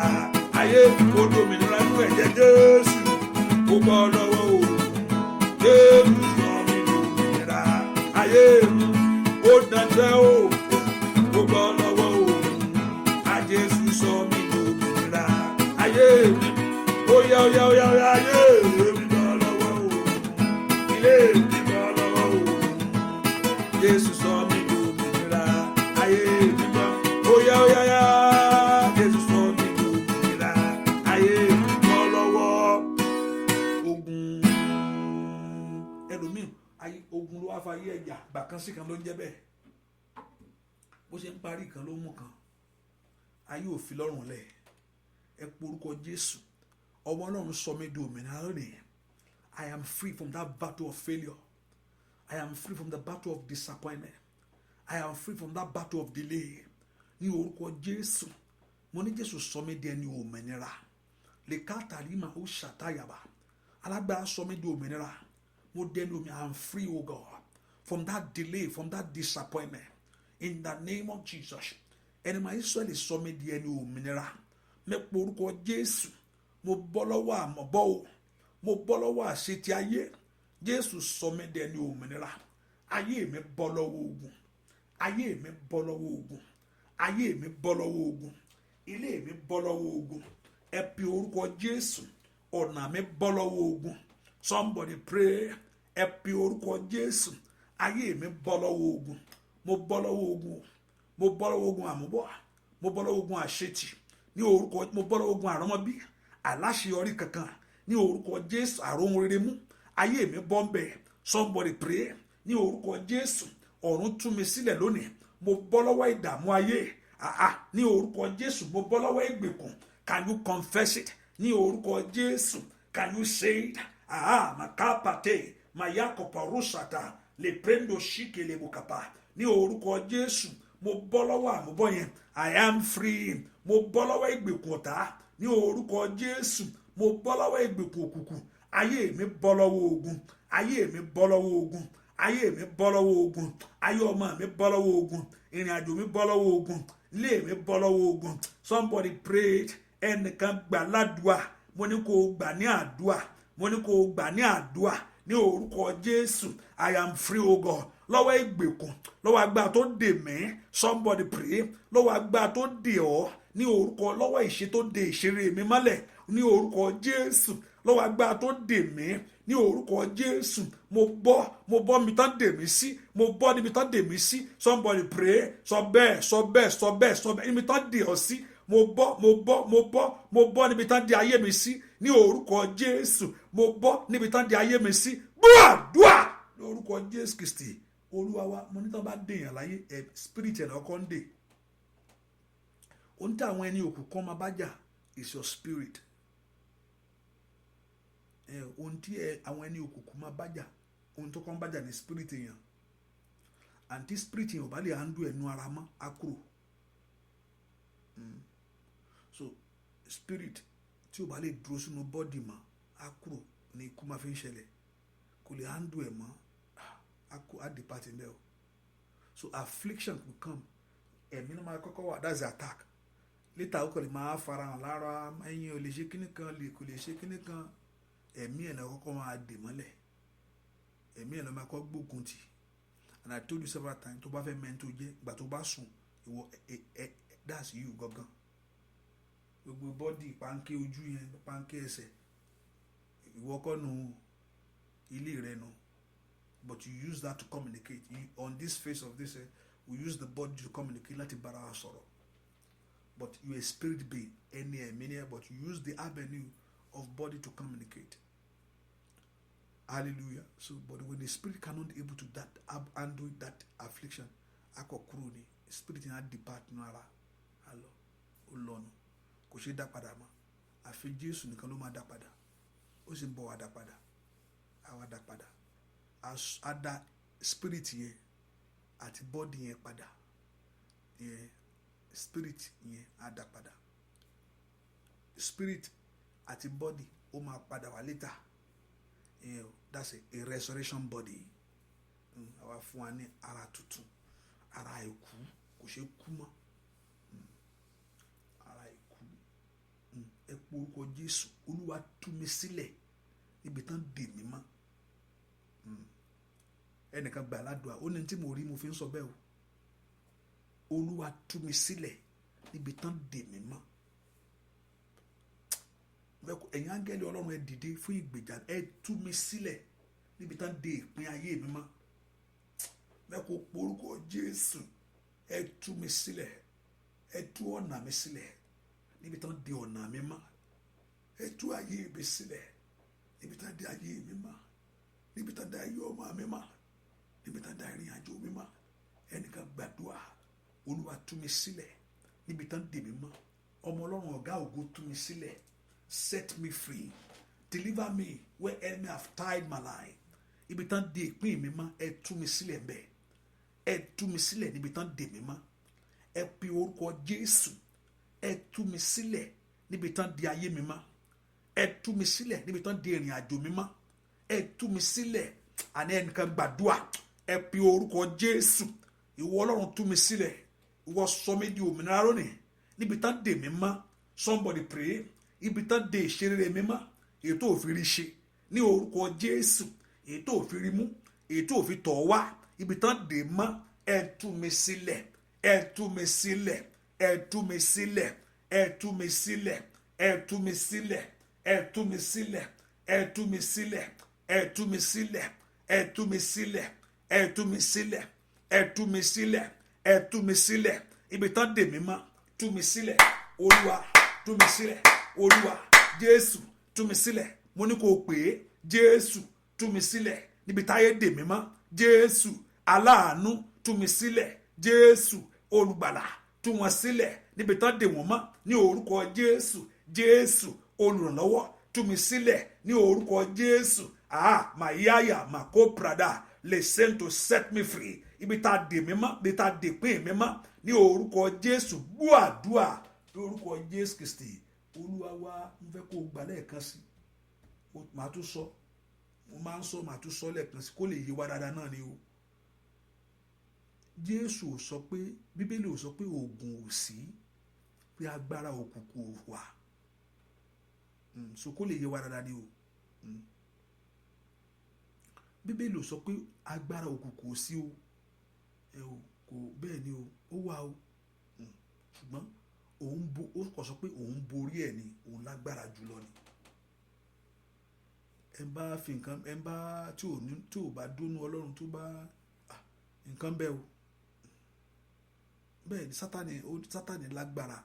ayé ó dòmìnira nínú ẹ̀jẹ̀ Jésù ó bọ́ lọ́wọ́ ogun Jésù sọ mí dòmìnira ayé mi ó dandan o ó bọ́ lọ́wọ́. oya ayé mi bọ́ lọ́wọ́ ogun, ilé mi bọ́ lọ́wọ́ ogun, Jésù sọ mí dòmìnira, ayé mi bọ́, oya Jésù sọ mí dòmìnira, ayé mi bọ́ lọ́wọ́ ogun. Ẹlòmíì ayé ogun ló wá fa ayé ẹ̀jà, bàkan sí kan ló ń jẹ́ bẹ́ẹ̀, bó ṣe ń parí kan ló mú kan, ayé ò fi lọ́rùn lẹ̀. Ẹ porúkọ Jésù, ọmọ Ọlọ́run sọ mí di òmìnira lónìí. I am free from that battle of failure. I am free from the battle of disappointment. I am free from that battle of delay. Ní orúkọ Jésù, mo ní Jésù sọ mí di ẹni òmìnira. Lè káàtàrí mà ó ṣàtàyàbá. Alágbára sọ mí di òmìnira. Mo di ẹni òmìnira. I am free, O God, from that delay, from that disappointment. In the name of Jesus. Ẹni máa Ísírẹ́lì sọ mí di ẹni òmìnira. Mẹ́pọ̀ orúkọ Jésù, mo bọ́ lọ́wọ́ àmọ̀bọ́ o, mo bọ́ lọ́wọ́ àṣetì ayé. Jésù sọ mí di ẹni òmìnira. Ayé mi bọ́ lọ́wọ́ ogun, ayé mi bọ́ lọ́wọ́ ogun, ayé mi bọ́ lọ́wọ́ ogun, ilé mi bọ́ lọ́wọ́ ogun. Ẹ pe orúkọ Jésù, ọ̀nà mi bọ́ lọ́wọ́ ogun. Somebody pray. Ẹ pe orúkọ Jésù, ayé mi bọ́ lọ́wọ́ ogun, mo bọ́ lọ́wọ́ ogun, mo bọ́ lọ́wọ́ ogun àmúbọ̀, mo bọ́ lọ́wọ́ ogun àṣetì. Ní orúkọ, mo bọ́ lọ́wọ́ ogun àrọ́mọbí, aláṣeyọrí kankan. Ní orúkọ Jésù, àròhun rere mú, ayé mi bọ́ ń bẹ̀. Somebody pray. Ní orúkọ Jésù, ọ̀run tú mi sílẹ̀ lónìí. Mo bọ́ lọ́wọ́ ìdààmú ayé. Ní orúkọ Jésù, mo bọ́ lọ́wọ́ ìgbèkùn. Can you confess it? Ní orúkọ Jésù, can you say it? Makapate, mayakopa rusata, le prendo shike le bukapa. Ní orúkọ Jésù, mo bọ́ lọ́wọ́ àmúbọ̀ yẹn. I am free. Mo bọ́ lọ́wọ́ ìgbèkùn ọ̀tá. Ní orúkọ Jésù, mo bọ́ lọ́wọ́ ìgbèkùn òkùnkùn. Ayé mi bọ́ lọ́wọ́ ogun, ayé mi bọ́ lọ́wọ́ ogun, ayé mi bọ́ lọ́wọ́ ogun, ayé ọmọ mi bọ́ lọ́wọ́ ogun, ìrìn àjò mi bọ́ lọ́wọ́ ogun, ilé mi bọ́ lọ́wọ́ ogun. Somebody prayed. Ẹnìkan gbà ládùá, mo ní kó gbà ní àdúà, mo ní kó gbà ní àdúà. Ní orúkọ Jésù, I am free, O God. Lọ́wọ́ ìgbèkùn, lọ́wọ́ agbára tó dè mí. Somebody pray. Lọ́wọ́ agbára tó dè ọ́. Ní orúkọ, lọ́wọ́ ìṣe tó dè ìṣeré mi mọ́lẹ̀. Ní orúkọ Jésù, lọ́wọ́ agbára tó dè mí. Ní orúkọ Jésù, mo bọ́ níbi tán dè mí sí, mo bọ́ níbi tán dè mí sí. Somebody pray. Sọ bẹ́ẹ̀, níbi tán dè ọ́ sí. Mo bọ́ níbi tán dè ayé mi sí. Ní orúkọ Jésù, mo bọ́ níbi tán dè ayé mi sí. Dúà lórúkọ Jésù Kristi Olúwa wa. Mo ní tán bá dèèyàn láyé, spirit ẹ̀ lọ́kọ́ ń dè. Ohun tí àwọn ẹni òkùnkùn máa bá jà is your spirit. Ohun tí àwọn ẹni òkùnkùn máa bá jà, ohun tó kọ́ ń bá jà ní spirit èèyàn. And tí spirit èèyàn ò bá lè handle ẹnu ara mọ́, á kúrò. So spirit tí ò bá lè dúró sínú body mọ́, á kúrò, ní ikú máa fi ń ṣẹlẹ̀. Kò lè handle ẹ̀ mọ́, á depart in there. So affliction will come. Ẹ̀mí náà máa kọ́kọ́ wà, that's the attack. Later ó kàn lè máa farahàn lára, ẹ̀yin ò lè ṣe kíní kan, kò lè ṣe kíní kan. Ẹ̀mí ẹ̀ náà kọ́kọ́ máa dè mọ́lẹ̀. Ẹ̀mí ẹ̀ náà máa kọ́ gbógun tì. And I told you several times, tó bá fẹ́ mẹ́ntó jẹ́, ìgbà tó bá sùn, ìwọ that's you gangan. Gbogbo body, pánkẹ́ ojú yẹn, pánkẹ́ ẹsẹ̀, ìwọ kọ́ nu ilé rẹ nu. But you use that to communicate. On this face of this, we use the body to communicate láti bára wa sọ̀rọ̀. But you a spirit being, but you use the avenue of body to communicate. Hallelujah. So, but when the spirit cannot able to handle that affliction, akokuru ni spirit in that depart no ara. Hello, olonu. Kò ṣe dá padà mọ́. Àfi Jésù nìkan ló máa dá padà. Ó sì ń bọ̀ wá dá padà. Àwa dá padà. Ada spirit yẹn àti body yẹn padà. Spirit yẹn á dá padà. Spirit àti body ó máa padà wá later. That's a resurrection body. Àwa fún wa ní ara tuntun, ara ikú, kò ṣe kú mọ́. Ara ikú. Ẹ po orúkọ Jésù, Olúwa tú mi sílẹ̀ níbi tán dè mí mọ́. Ẹnìkan gbà ládùúà, ó ní tí mo rí mo fi ń sọ bẹ́ẹ̀ o. Olúwa tú mi sílẹ̀ níbi tán dè mí mọ́. ẹ̀yin áńgẹ́lì Ọlọ́run ẹ dìde fún ìgbèjà, ẹ tú mi sílẹ̀ níbi tán de ìpín ayé mi mọ́. Bẹ́ẹ̀ kó porúkọ Jésù, ẹ tú mi sílẹ̀, ẹ tú ọ̀nà mi sílẹ̀ níbi tán de ọ̀nà mi mọ́. Ẹ tú ayé mi sílẹ̀ níbi tán de ayé mi mọ́, níbi tán de ayé ọmọ mi mọ́, níbi tán de ìrìn àjò mi mọ́. Ẹnìkan gbàdúrà, Olúwa tú mi sílẹ̀ níbi tán de mi mọ́. Ọmọ Ọlọ́run ọ̀gá ògo tú mi sílẹ̀. Set me free, deliver me where enemy have tied my life. Ibi tán de ìpín mi mọ́, ẹ tú mi sílẹ̀ ńbẹ̀. Ẹ tú mi sílẹ̀ níbi tán de mi mọ́. Ẹ pe orúkọ Jésù, ẹ tú mi sílẹ̀ níbi tán de ayé mi mọ́. Ẹ tú mi sílẹ̀ níbi tán de ìrìn àjò mi mọ́. Ẹ tú mi sílẹ̀. Àní ẹnìkan gbàdúrà, ẹ pe orúkọ Jésù. Ìwọ Ọlọ́run tú mi sílẹ̀. Ìwọ sọ mí di òmìnira lónìí níbi tán de mi mọ́. Somebody pray. Ibi tán de ìṣeré mi mọ́, èyí tó fi rí ṣe ní orúkọ Jésù, èyí tó fi rí mú, èyí tó fi tọ̀ wá, ibi tán de mọ́, ẹ tú mi sílẹ̀, ẹ tú mi sílẹ̀, ẹ tú mi sílẹ̀, ẹ tú mi sílẹ̀, ẹ tú mi sílẹ̀, ẹ tú mi sílẹ̀, ẹ tú mi sílẹ̀, ẹ tú mi sílẹ̀, ẹ tú mi sílẹ̀, ẹ tú mi sílẹ̀, ẹ tú mi sílẹ̀, ẹ tú mi sílẹ̀, ibi tán de mi mọ́, tú mi sílẹ̀. Olúwa tú mi sílẹ̀. Olúwa Jésù tú mi sílẹ̀. Mo ní kó pè é, Jésù tú mi sílẹ̀ níbi táyé dè mí mọ́. Jésù aláàánú tú mi sílẹ̀. Jésù olùgbàlà tú wọn sílẹ̀ níbi tán dè wọ́n mọ́. Ní orúkọ Jésù. Jésù olùrànlọ́wọ́ tú mi sílẹ̀ ní orúkọ Jésù. Màyáyà màkó prada lè send to set me free. Ibi tá dè mí mọ́, ibi tá dè pín mi mọ́, ní orúkọ Jésù. Gbọ́ àdúrà lórúkọ Jésù Kristi. Olúwa wa, mo fẹ́ kó gbà lẹ́ẹ̀kan sí. Màá tún sọ, mo máa ń sọ, màá tún sọ lẹ́ẹ̀kan sí kó lè yé wa dáadáa náà ni o. Jésù ò sọ pé, Bíbélì ò sọ pé oògùn ò sí, pé agbára òkùnkùn ò wà. So kó lè yé wa dáadáa ni o. Bíbélì ò sọ pé agbára òkùnkùn ò sí o. Kò bẹ́ẹ̀ ni o, ó wà o. Ṣùgbọ́n ó kò sọ pé òun borí ẹ̀ ni, òun lágbára jùlọ ni. Ẹ bá fi nǹkan, ẹ bá tí ò bá dónú Ọlọ́run tó bá nǹkan bẹ́ẹ̀ o. Bẹ́ẹ̀ ni Sátánì lágbára,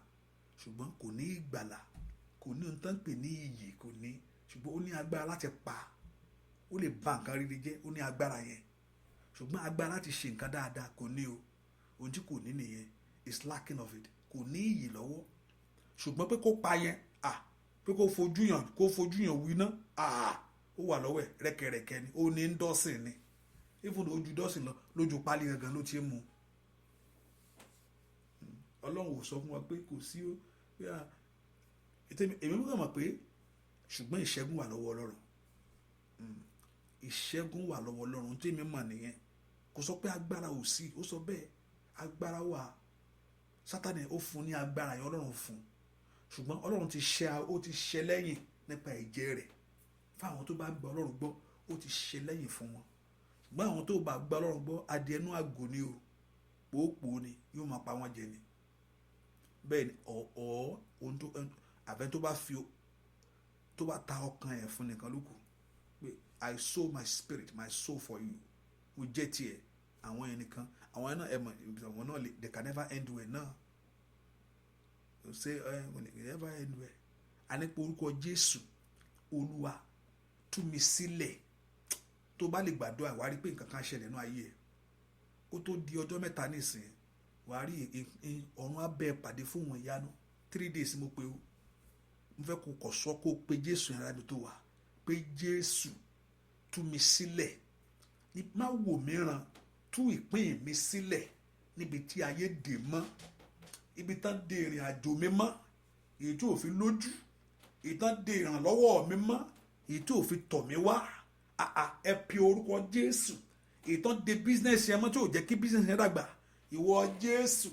ṣùgbọ́n kò ní ìgbàlà, kò ní ohun tó ń pè ní iyì, kò ní, ṣùgbọ́n ó ní agbára láti pa, ó lè ba nǹkan rere jẹ́, ó ní agbára yẹn. Ṣùgbọ́n agbára láti ṣe nǹkan dáadáa kò ní o. Ohun tí kò ní nìyẹn, is lacking of it. Kò ní iyì lọ́wọ́. Ṣùgbọ́n pé kó pa yẹn, pé kó fojú yàn winá, ó wà lọ́wọ́ ẹ̀ rẹ́kẹrẹ́kẹ́ ni, ó ní ń dọ́sìn ni. Even ojú dọ́sìn lọ, lójú pálí gangan ló ti ń mu. Ọlọ́run ò sọ fún wa pé kò sí ó, èmi mú kàn mọ̀ pé ṣùgbọ́n ìṣẹ́gun wà lọ́wọ́ Ọlọ́run. Ìṣẹ́gun wà lọ́wọ́ Ọlọ́run tí èmi mọ̀ nìyẹn. Kò sọ pé agbára ò sí, ó sọ bẹ́ẹ̀, agbára wà. Sátánì ó fún ní agbára yẹn, Ọlọ́run fún. Ṣùgbọ́n Ọlọ́run ti ṣe lẹ́yìn nípa ẹ̀jẹ̀ rẹ̀. Fún àwọn tó bá gba Ọlọ́run gbọ́, ó ti ṣe lẹ́yìn fún wọn. Ṣùgbọ́n àwọn tó bá gba Ọlọ́run gbọ́, adìẹ inú àgò ni o, pòópòó ni, yóò máa pa wọ́n jẹ ni. Bẹ́ẹ̀ ni ohun tó àbẹ́ tó bá ta ọkàn ẹ̀ fún nìkan ló kù. Pé I sold my spirit, my soul for you. Mo jẹ́ tiẹ̀, àwọn yẹn nìkan. Àwọn yẹn náà àwọn náà they can never end well náà. You say they never end well. A ní pé orúkọ Jésù, Olúwa tú mi sílẹ̀. Tó bá lè gbàdúrà, wàá rí pé nǹkan kan ṣẹlẹ̀ nínú ayé ẹ̀. Ó tó di ọjọ́ mẹ́ta nísìnyí, wàá rí ọ̀run abẹ́ pàdé fún wọn ìyanu. 3 days mo pe o. Mo fẹ́ kó kọ̀ sọ kó pe Jésù yẹn láti tó wà. Pé Jésù tú mi sílẹ̀. Má wò mìíràn, tú ìpín mi sílẹ̀ níbi tí ayé dè mọ́. Ibi tán dè ìrìn àjò mi mọ́, èyí tí ò fi lójú. Èyí tán dè ìrànlọ́wọ́ mi mọ́, èyí tí ò fi tọ̀ mí wá. Ẹ pe orúkọ Jésù. Èyí tán dè business yẹn mọ́ tí ò jẹ́ kí business yẹn dàgbà. Ìwọ Jésù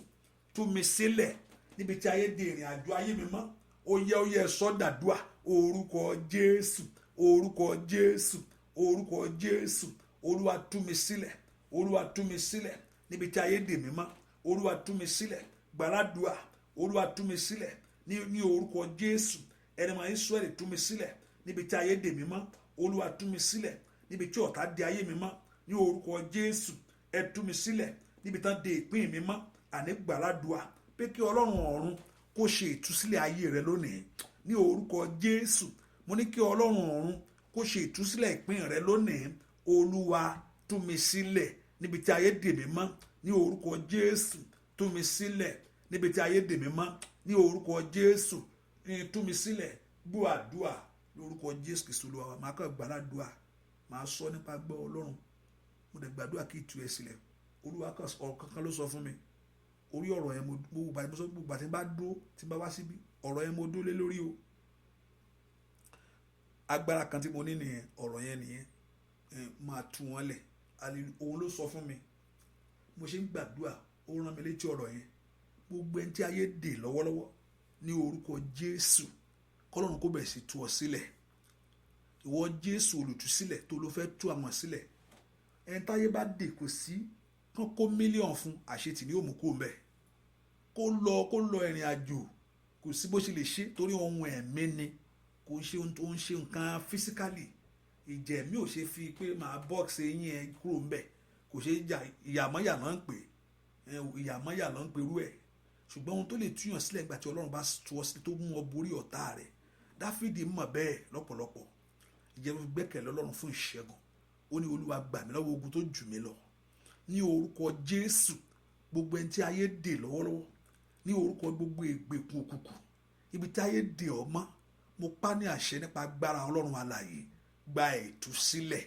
tú mi sílẹ̀ níbi tí ayé dè ìrìn àjò ayé mi mọ́. Ó yẹ sọ́dàdúà. Orúkọ Jésù, orúkọ Jésù, orúkọ Jésù. Olúwa tú mi sílẹ̀, Olúwa tú mi sílẹ̀ níbi tí ayé dè mí mọ́. Olúwa tú mi sílẹ̀, gbàládùà. Olúwa tú mi sílẹ̀ ní orúkọ Jésù. ẹni máa Ísírẹ́lì tú mi sílẹ̀ níbi tí ayé dè mí mọ́. Olúwa tú mi sílẹ̀ níbi tí ọ̀tá dè ayé mi mọ́. Ní orúkọ Jésù ẹ tú mi sílẹ̀ níbi tán dè ìpín mi mọ́. Àní gbàládùá pé kí Ọlọ́run ọ̀run kó ṣe ìtúsílẹ̀ ayé rẹ lónìí. Ní orúkọ Jésù mo ní kí Ọlọ́run ọ̀run kó ṣe ìtúsílẹ̀ ìpín rẹ lónìí. Olúwa tú mi sílẹ̀ níbi tí ayé dè mí mọ́. Ní orúkọ Jésù tú mi sílẹ̀ níbi tí ayé dè mí mọ́. Ní orúkọ Jésù tú mi sílẹ̀. Gbọ́ àdúà lórúkọ Jésù Kristi Olúwa wa. Màá kàn gbàládùá, màá sọ nípa gbọ́ Ọlọ́run. Mo dẹ̀ gbàdúrà kí ìtú ẹ sílẹ̀. Olúwa kan ọ̀rọ̀ kankan ló sọ fún mi. Orí ọ̀rọ̀ yẹn mo gbà tí n bá dúró tí n bá wá síbí ọ̀rọ̀ yẹn mo dúró lé lórí o. Agbára kan tí mo ní nìyẹn, ọ̀rọ̀ yẹn nìyẹn. Máa tú wọn lẹ̀. Òun ló sọ fún mi. Mo ṣe ń gbàdúrà ó rán mi létí ọ̀rọ̀ yẹn. Gbogbo ẹni tí ayé dè lọ́wọ́lọ́wọ́ ní orúkọ Jésù kọ́lọ́run kó bẹ̀rẹ̀ sí tú ọ sílẹ̀. Ìwọ Jésù olùtúsílẹ̀ tó ló fẹ́ tú àwọn sílẹ̀. Ẹni táyé bá dè kò sí kán kó mílíọ̀n fún àṣetì ní òmùkú mẹ́. Kó lọ ìrìn àjò kò sí bó ṣe lè ṣe torí ohun ẹ̀mí ni kò ń ṣe ohun ṣe nǹkan físíkálì. Ìjẹ̀mí ò ṣe fi pé màá bọ́ọ̀sì eyín ẹ kúrò ńbẹ̀ kò ṣe ìyàmọ́yà náà ń pè ìyàmọ́yà náà ń perú ẹ̀. Ṣùgbọ́n ohun tó lè túyàn sílẹ̀ nígbà tí Ọlọ́run bá tú ọ sílẹ̀ tó mú ọ borí ọ̀tá rẹ̀. Dáfídì mọ̀ bẹ́ẹ̀ lọ́pọ̀lọpọ̀. Ìjẹ́ ló fi gbẹ́kẹ̀lé Ọlọ́run fún ìṣẹ́gun. Ó ní Olúwa gbà mí lọ́wọ́ ogun tó jù mí lọ. Ní orúkọ Jésù gbogbo ẹni tí ayé dè lọ́wọ́lọ́wọ́ ní orúkọ gbogbo ìgbèkùn òkùnkùn ibi tí ayé dè ọ́ mọ́ mo pa ní àṣẹ nípa agbára Ọlọ́run alààyè gba ìtúsílẹ̀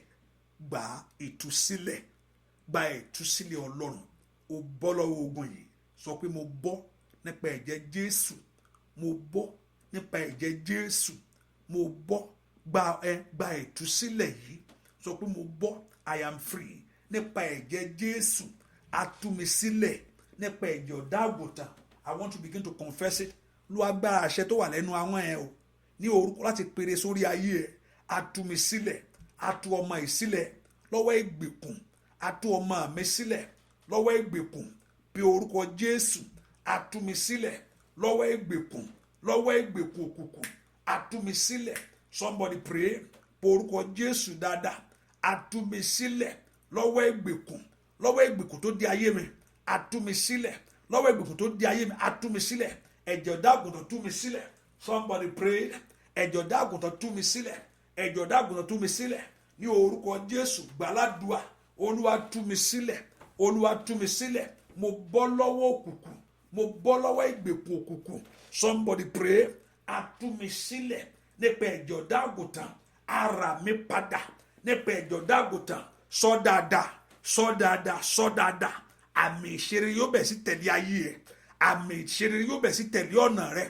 gba ìtúsílẹ̀ gba ìtúsílẹ̀ Ọlọ́run. O bọ́ lọ́wọ́ ogun yìí sọ pé mo bọ́ nípa ẹ̀jẹ̀ Jésù, mo bọ́ nípa ẹ̀jẹ̀ Jésù, mo bọ́ gba ìtúsílẹ̀ yìí sọ pé mo bọ́ I am free nípa ẹ̀jẹ̀ Jésù. A tú mi sílẹ̀ nípa ẹ̀jẹ̀ ọ̀dọ́ àgùntàn. I want to begin to confess it. Lo agbára àṣẹ tó wà lẹ́nu àwọn ẹ̀ o ní orúkọ láti pèrè sórí ayé ẹ̀. A tú mi sílẹ̀, a tú ọmọ yìí sílẹ̀ lọ́wọ́ ìgbèkùn, a tú ọmọ mi sílẹ̀ lọ́wọ́ ìgbèkùn bí orúkọ Jésù. A tú mi sílẹ̀ lọ́wọ́ ìgbèkùn òkùnkùn. A tú mi sílẹ̀. Somebody pray bí orúkọ Jésù dáadáa. A tú mi sílẹ̀ lọ́wọ́ ìgbèkùn tó di ayé mi. A tú mi sílẹ̀ lọ́wọ́ ìgbèkùn tó di ayé mi. A tú mi sílẹ̀. Ẹ̀jẹ̀ ọ̀dọ́ àgùntàn tú mi sílẹ̀. Somebody pray. Ẹ̀jẹ̀ ọ̀dọ́ àgùntàn tú mi sílẹ̀. Ẹ̀jẹ̀ ọ̀dọ́ àgùntàn tú mi sílẹ̀ ní orúkọ Jésù. Gbàládùá Olúwa tú mi sílẹ̀. Olúwa tú mi sílẹ̀. Mo bọ́ lọ́wọ́ òkùnkùn. Mo bọ́ lọ́wọ́ ìgbèkùn òkùnkùn. Somebody pray. A tú mi sílẹ̀ nípa ẹ̀jẹ̀ ọ̀dọ́ àgùntàn. Ara mi padà nípa ẹ̀jẹ̀ ọ̀dọ́ àgùntàn. Sọ dáadáa. Àmì ìṣeré yóò bẹ̀ sí tẹ̀lé ayé ẹ̀. Àmì ìṣeré yóò bẹ̀ sí tẹ̀lé ọ̀nà rẹ̀.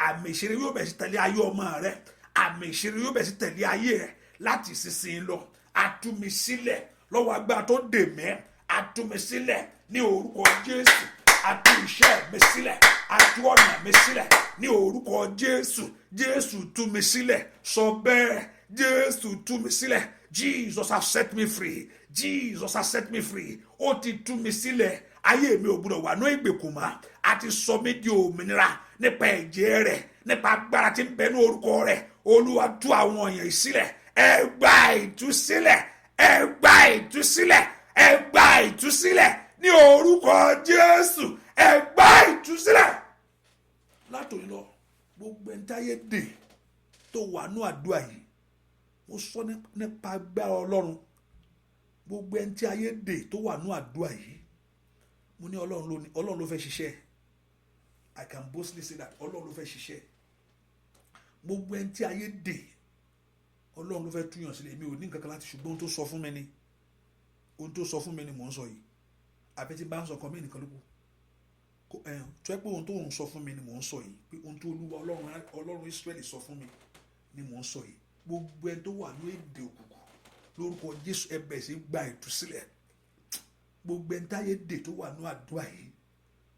Àmì ìṣeré yóò bẹ̀ sí tẹ̀lé ayé ọmọ rẹ̀. Àmì ìṣeré yóò bẹ̀ sí tẹ̀lé ayé rẹ̀ láti ìsinsìnyí lọ. A tú mi sílẹ̀ lọ́wọ́ agbára tó dè mí. A tú mi sílẹ̀ ní orúkọ Jésù. A tú iṣẹ́ mi sílẹ̀. A tú ọ̀nà mi sílẹ̀ ní orúkọ Jésù. Jésù tú mi sílẹ̀. Sọ bẹ́ẹ̀. Jésù tú mi sílẹ̀. Jesus has set me free. Jesus has set me free. Ó ti tú mi sílẹ̀. Ayé mi ò gbọdọ̀ wà ní ìgbèkùn mọ́. A ti sọ mí di òmìnira nípa ẹ̀jẹ̀ rẹ̀, nípa agbára tí ń bẹ ní orúkọ rẹ̀. Olúwa tú àwọn èèyàn sílẹ̀. Ẹ gba ìtúsílẹ̀. Ẹ gba ìtúsílẹ̀. Ẹ gba ìtúsílẹ̀ ní orúkọ Jésù. Ẹ gba ìtúsílẹ̀. Látòní lọ gbogbo ẹni táyé dè tó wà ní àdúrà yìí mo sọ nípa agbára Ọlọ́run. Gbogbo ẹni tí ayé dè tó wà ní àdúrà yìí mo ní Ọlọ́run ló fẹ́ ṣiṣẹ́. I can boldly say that Ọlọ́run ló fẹ́ ṣiṣẹ́. Gbogbo ẹni tí ayé dè Ọlọ́run ló fẹ́ túyàn sílẹ̀. Mi ò ní nǹkan kan láti ṣùgbọ́n ohun tó sọ fún mi ni mò ń sọ yìí. Àbí tí bá ń sọ kan mí nìkan ló kù. Tó ẹ́ pé ohun tó ń sọ fún mi ni mò ń sọ yìí. Pé ohun tó Olúwa Ọlọ́run Ísírẹ́lì sọ fún mi ni mò ń sọ yìí. Gbogbo ẹni tó wà ní èdè òkùnkùn lórúkọ Jésù ẹ bẹ̀rẹ̀ sí gba ìtúsílẹ̀. Gbogbo ẹni táyé dè tó wà ní àdúrà yìí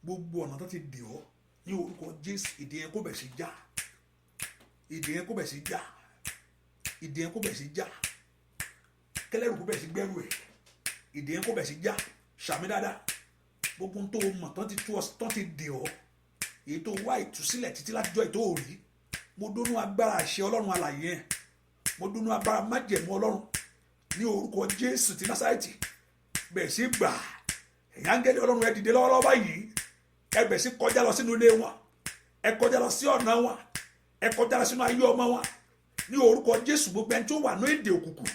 gbogbo ọ̀nà tó ti dè ọ́ ní orúkọ Jésù ìdè yẹn kó bẹ̀ sí já. Ìdè yẹn kó bẹ̀ sí já. Ìdè yẹn kó bẹ̀ sí já. Kẹ́lẹ́rù kó bẹ̀ sí gbẹ́rù ẹ̀. Ìdè yẹn kó bẹ̀ sí já. Ṣàmì dáadáa. Gbogbo tó mọ̀ tán ti dè ọ́ èyí tó wá ìtúsílẹ̀ títí látijọ́ ètò òrí mo dúnú agbára àṣẹ ọlọ́run alààyè yẹn, mo dúnú agbára májẹ̀mú ọlọ́run ní orúkọ Jésù ti Násárẹ́tì. Bẹ̀rẹ̀ sí gbà, ẹ̀yin áńgẹ́lì ọlọ́run ẹ dìde lọ́wọ́lọ́wọ́ báyìí, ẹ bẹ̀rẹ̀ sí kọjá lọ sínú ilé wọn, ẹ kọjá lọ sí ọ̀nà wọn, ẹ kọjá lọ sínú ayé ọmọ wọn ní orúkọ Jésù. Gbogbo ẹni tó wà ní ìdè òkùnkùn,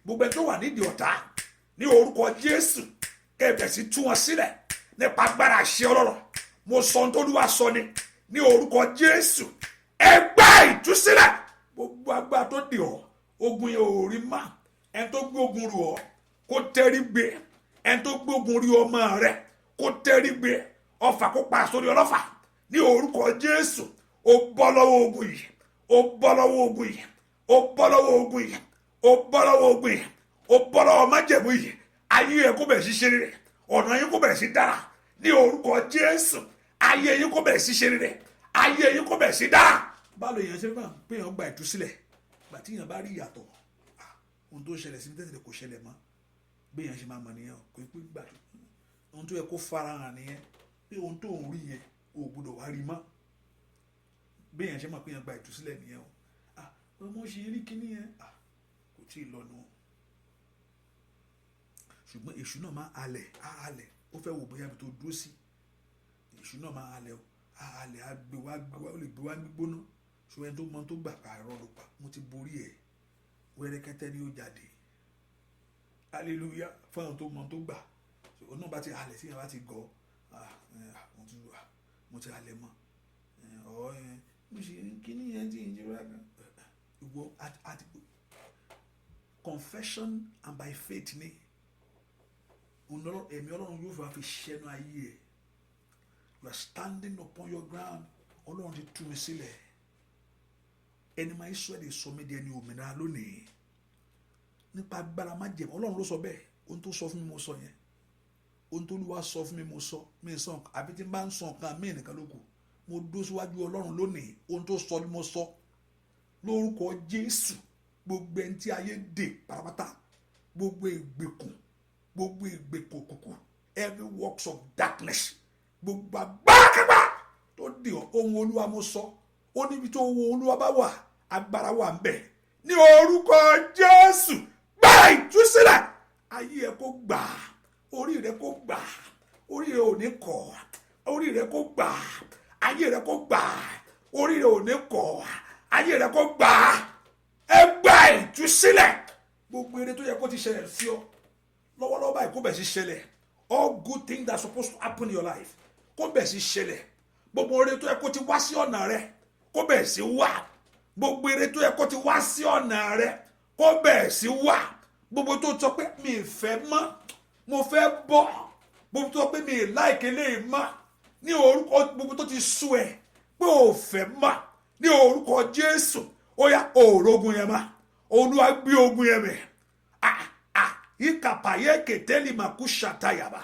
gbogbo ẹni tó wà ní ìdè ọ̀tá, ní orúkọ Jésù kẹ́ ẹ bẹ̀rẹ̀ sí tú wọn sílẹ̀ nípa agbára àṣẹ ọlọ́run. Mo sọ ohun tó Olúwa sọ ni ní orúkọ Jésù, ẹ gbà ìtúsílẹ̀. Gbogbo agbára tó dè ọ́, ogun yẹn ò rí má, ẹni tó gbé ogun rù ọ́ kó tẹ́rí gbé, ẹni tó gbé ogun rí ọmọ rẹ kó tẹ́rí gbé, ọfà kó pa sórí ọlọ́fà ní orúkọ Jésù. Ó bọ́ lọ́wọ́ ogun yìí, ó bọ́ lọ́wọ́ ogun yìí, ó bọ́ lọ́wọ́ ogun yìí, ó bọ́ lọ́wọ́ ogun yìí, ó bọ́ lọ́wọ́ májẹ̀mú yìí. Ayé yẹn kó bẹ̀rẹ̀ sí ṣe rere, ọ̀nà yín kó bẹ̀rẹ̀ sí dára ní orúkọ Jésù. Ayé yín kó bẹ̀rẹ̀ sí ṣe rere, ayé yín kó bẹ̀rẹ̀ sí dára. Báwo èèyàn ṣe máa pé èèyàn gba ìtúsílẹ̀ gbà tí èèyàn bá rí ìyàtọ̀, ohun tó ṣẹlẹ̀ sí ní tẹ́tẹ̀lẹ̀ kò ṣẹlẹ̀ mọ́, bí èèyàn ṣe máa mọ̀ nìyẹn, kò pé gbà ohun tó yẹ kó farahàn nìyẹn, pé ohun tó ń rí yẹn ò gbọdọ̀ wá rí mọ́. Bí èèyàn ṣe máa pé èèyàn gba ìtúsílẹ̀ nìyẹn o. Ọmọ ṣe rí kíní yẹn kò tí ì lọ́nu, ṣùgbọ́n èṣù náà máa halẹ̀, ó fẹ́ wò bóyá ibi tó dúró sí. Èṣù náà máa halẹ̀ o, halẹ̀ á gbé wá, ó lè gbé wá gbígbóná, ṣùgbọ́n ẹni tó mọ tó gbà àárọ̀ ló pa, mo ti borí ẹ̀, wẹ́rẹ́kẹ́tẹ́ ni ó jáde. Hallelujah fún àwọn tó mọ tó gbà. Òun náà bá ti halẹ̀ sí yẹn, bá ti gọ̀, mo ti halẹ̀ mọ́, mo ṣe kíní yẹn tí ìjọba kan. Ìwọ àti confession and by faith ni ẹ̀mí ọlọ́run yóò fi ṣẹ́nu ayé ẹ̀. You are standing upon your ground. Ọlọ́run ti tú mi sílẹ̀. Ẹni máa Ísírẹ́lì sọ mí di ẹni òmìnira lónìí nípa agbára májẹ̀mú. Ọlọ́run ló sọ bẹ́ẹ̀. Ohun tó sọ fún mi mo sọ yẹn, ohun tó Olúwa sọ fún mi mo sọ, mi sọ àbí tí n bá ń sọ nǹkan mí nìkan ló kù. Mo dó síwájú Ọlọ́run lónìí, ohun tó sọ ni mo sọ lórúkọ Jésù. Gbogbo ẹni tí ayé dè pátápátá, gbogbo ìgbèkùn, gbogbo ìgbèkùn òkùnkùn, every works of darkness, gbogbo agbára tó dè ọ́, ohun Olúwa mo sọ. Ó níbi tó ohun Olúwa bá wà, agbára wà ń bẹ. Ní orúkọ Jésù, gbà ìtúsílẹ̀. Ayé ẹ kó gbà, orí rẹ kó gbà, orí rẹ ò ní kọ̀, orí rẹ kó gbà, ayé rẹ kó gbà, orí rẹ ò ní kọ̀, ayé rẹ kó gbà. Ẹ gbà ìtúsílẹ̀. Gbogbo eré tó yẹ kó ti ṣẹlẹ̀ sí ọ lọ́wọ́lọ́wọ́ báyìí kó bẹ̀ sí ṣẹlẹ̀. All good things that are supposed to happen in your life kó bẹ̀ sí ṣẹlẹ̀. Gbogbo eré tó yẹ kó ti wá sí ọ̀nà rẹ kó bẹ̀ sí wá. Gbogbo eré tó yẹ kó ti wá sí ọ̀nà rẹ kó bẹ̀ sí wá. Gbogbo tó sọ pé mi ì fẹ́ mọ́, mo fẹ́ bọ́. Gbogbo tó sọ pé mi ì láìké lè mọ́, ní orúkọ gbogbo tó ti sú ẹ pé ò fẹ́ mọ́, ní orúkọ Jésù. Ó yá òòrùn yẹn má, Olúwa gbé ogun yẹn mẹ́. Ikapaye keteli makusha yaba,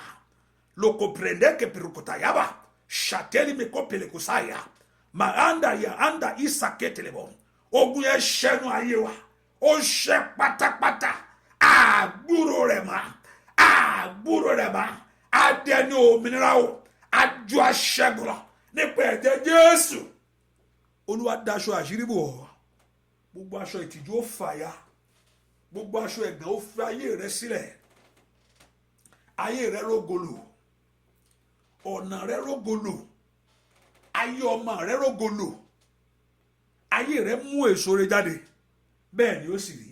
loko prende ke pirukota yaba, shateli me kopele kusaya, maanda ya anda isa ketelebo. Ogun yẹn ṣẹ́nu ayé wa, ó ṣẹ́ pátápátá. Àgbúrò rẹ̀ má, adẹni òmìnira o, àjọ aṣẹ́gun lọ nípa ẹ̀jẹ̀ Jésù. Olúwa daṣọ àṣírí bò ọ́, gbogbo aṣọ ìtìjú ó fàya, gbogbo aṣọ ẹ̀gàn ó fi ayé rẹ sílẹ̀. Ayé rẹ rógolo, ọ̀nà rẹ rógolo, ayé ọmọ rẹ rógolo, ayé rẹ mú èso rẹ jáde. Bẹ́ẹ̀ ni ó sì rí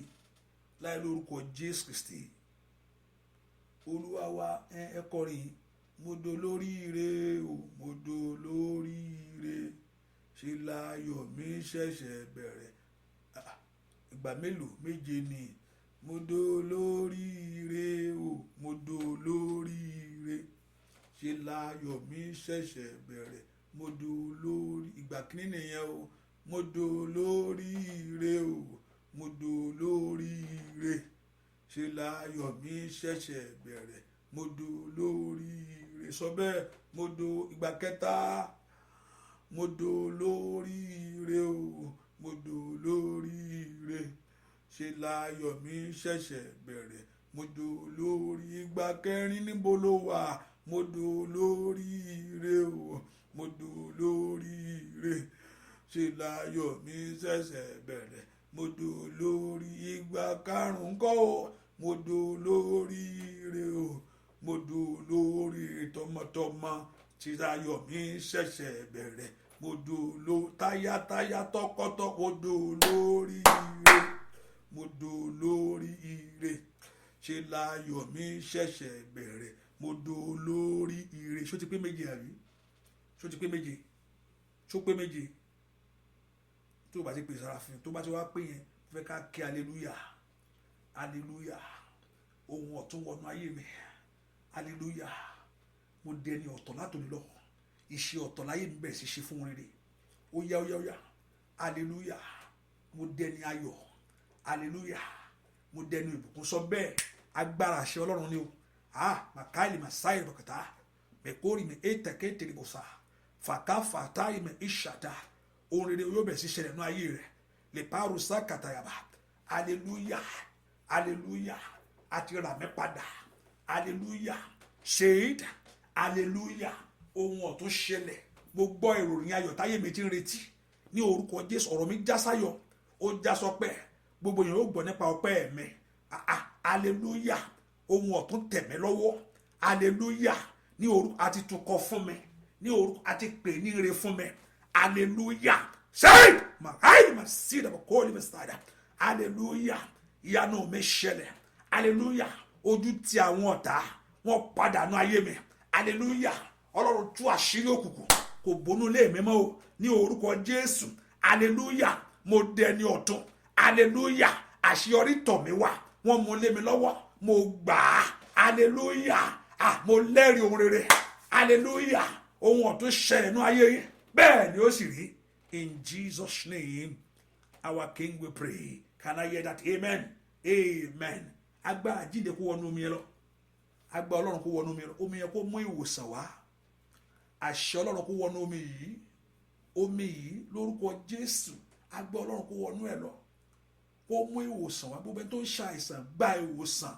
láì lórúkọ Jésù Kristi. Olúwa wa ẹ kọrin, mo dolóríire o, mo dolóríire, ṣe láyọ̀ mi ṣẹ̀ṣẹ̀ bẹ̀rẹ̀. Ìgbà mélòó? Méje ni. Mo dolóríire o, mo dolóríire, ṣe láyọ̀ mi ṣẹ̀ṣẹ̀ bẹ̀rẹ̀. Mo dolórí, ìgbà kìíní nìyẹn o. Mo dolóríire o, mo dolóríire, ṣe láyọ̀ mi ṣẹ̀ṣẹ̀ bẹ̀rẹ̀. Mo dolóríire, sọ bẹ́ẹ̀. Ìgbà kẹta. Mo dolóríire o, mo dolóríire, ṣe láyọ̀ mi ṣẹ̀ṣẹ̀ bẹ̀rẹ̀. Mo dolórí, ìgbà kẹrin níbo ló wà? Mo dolóríire o, mo dolóríire, ṣe láyọ̀ mi ṣẹ̀ṣẹ̀ bẹ̀rẹ̀ mo dolórí ìgbà karùn-ún kọ́ o mo dolórí ire o mo dolórí tọmọtọmọ ṣe láyọ̀ mi ṣẹ̀ṣẹ̀ bẹ̀rẹ̀ mo dolo táyátáyá tọkọtọkọ mo dolórí ire mo dolórí ire ṣe láyọ̀ mi ṣẹ̀ṣẹ̀ bẹ̀rẹ̀ mo dolórí ire. ṣó ti pé méje àbí ṣó ti pé méje ṣó pé méje tó o bá ti pè sára fún tó bá ti wá pé yẹn fẹ́ ká kí aleluya aleluya ohun ọ̀tún wọnú ayé mi aleluya mo dẹni ọ̀tọ̀ látòní lọ iṣẹ́ ọ̀tọ̀ láyé mi bẹ̀rẹ̀ sí ṣe fún rere ó yá ó yá ó yá aleluya mo dẹni ayọ̀ aleluya mo dẹni ìbùkún sọ bẹ́ẹ̀ agbára àṣẹ ọlọ́run ni o makaili masai rọ̀kàtà mẹ́kórì mi ètẹ̀kẹ́ tèrèbọ̀sà fàkàfàtà ìmẹ̀ ìṣàdá ohun rere yóò bẹ̀rẹ̀ sí ṣẹlẹ̀ nínú ayé rẹ̀ lè pààrọ̀ sákàtàyàbà aleluya aleluya àti rà mí padà aleluya ṣèyíd aleluya ohun ọ̀tún ṣẹlẹ̀ mo gbọ́ ìròyìn ayọ̀ táyé mi ti ń retí ní orúkọ Jésù ọ̀rọ̀ mi já sáyọ̀ ó já sọpẹ́ gbogbo yẹn ó gbọ́ nípa ọpẹ́ mi aleluya ohun ọ̀tún tẹ̀ mí lọ́wọ́ aleluya ní orúkọ àti tukọ̀ fún mi ní orúkọ àti pè ní ire fún mi aleluya ṣẹ́yìn mà sí ìdàbọ̀ kó lè mẹ́sàá dà aleluya ìyanu mi ṣẹlẹ̀ aleluya ojú ti àwọn ọ̀tá wọn padà nú ayé mi aleluya ọlọ́run tú àṣírí òkùnkùn kò bónú lé mi mọ́ o ní orúkọ Jésù aleluya mo dẹni ọ̀tún aleluya àṣeyọrí tọ̀ mí wá wọ́n mú lé mi lọ́wọ́ mo gbà á aleluya mo lẹ́rìí ohun rere aleluya ohun ọ̀tún ṣẹlẹ̀ nú ayé yín bẹ́ẹ̀ ni ó sì rí in Jesus name our King we pray. Can I hear that? Amen. Amen. Agba àjíǹde kó wọnú omi yẹn lọ. Agba Ọlọ́run kó wọnú omi yẹn lọ. Omi yẹn kó mú ìwòsàn wá. Àṣẹ Ọlọ́run kó wọnú omi yìí. Omi yìí lórúkọ Jésù. Agba Ọlọ́run kó wọnú ẹ̀ lọ. Kó mú ìwòsàn wá. Gbogbo ẹni tó ń ṣàìsàn gba ìwòsàn.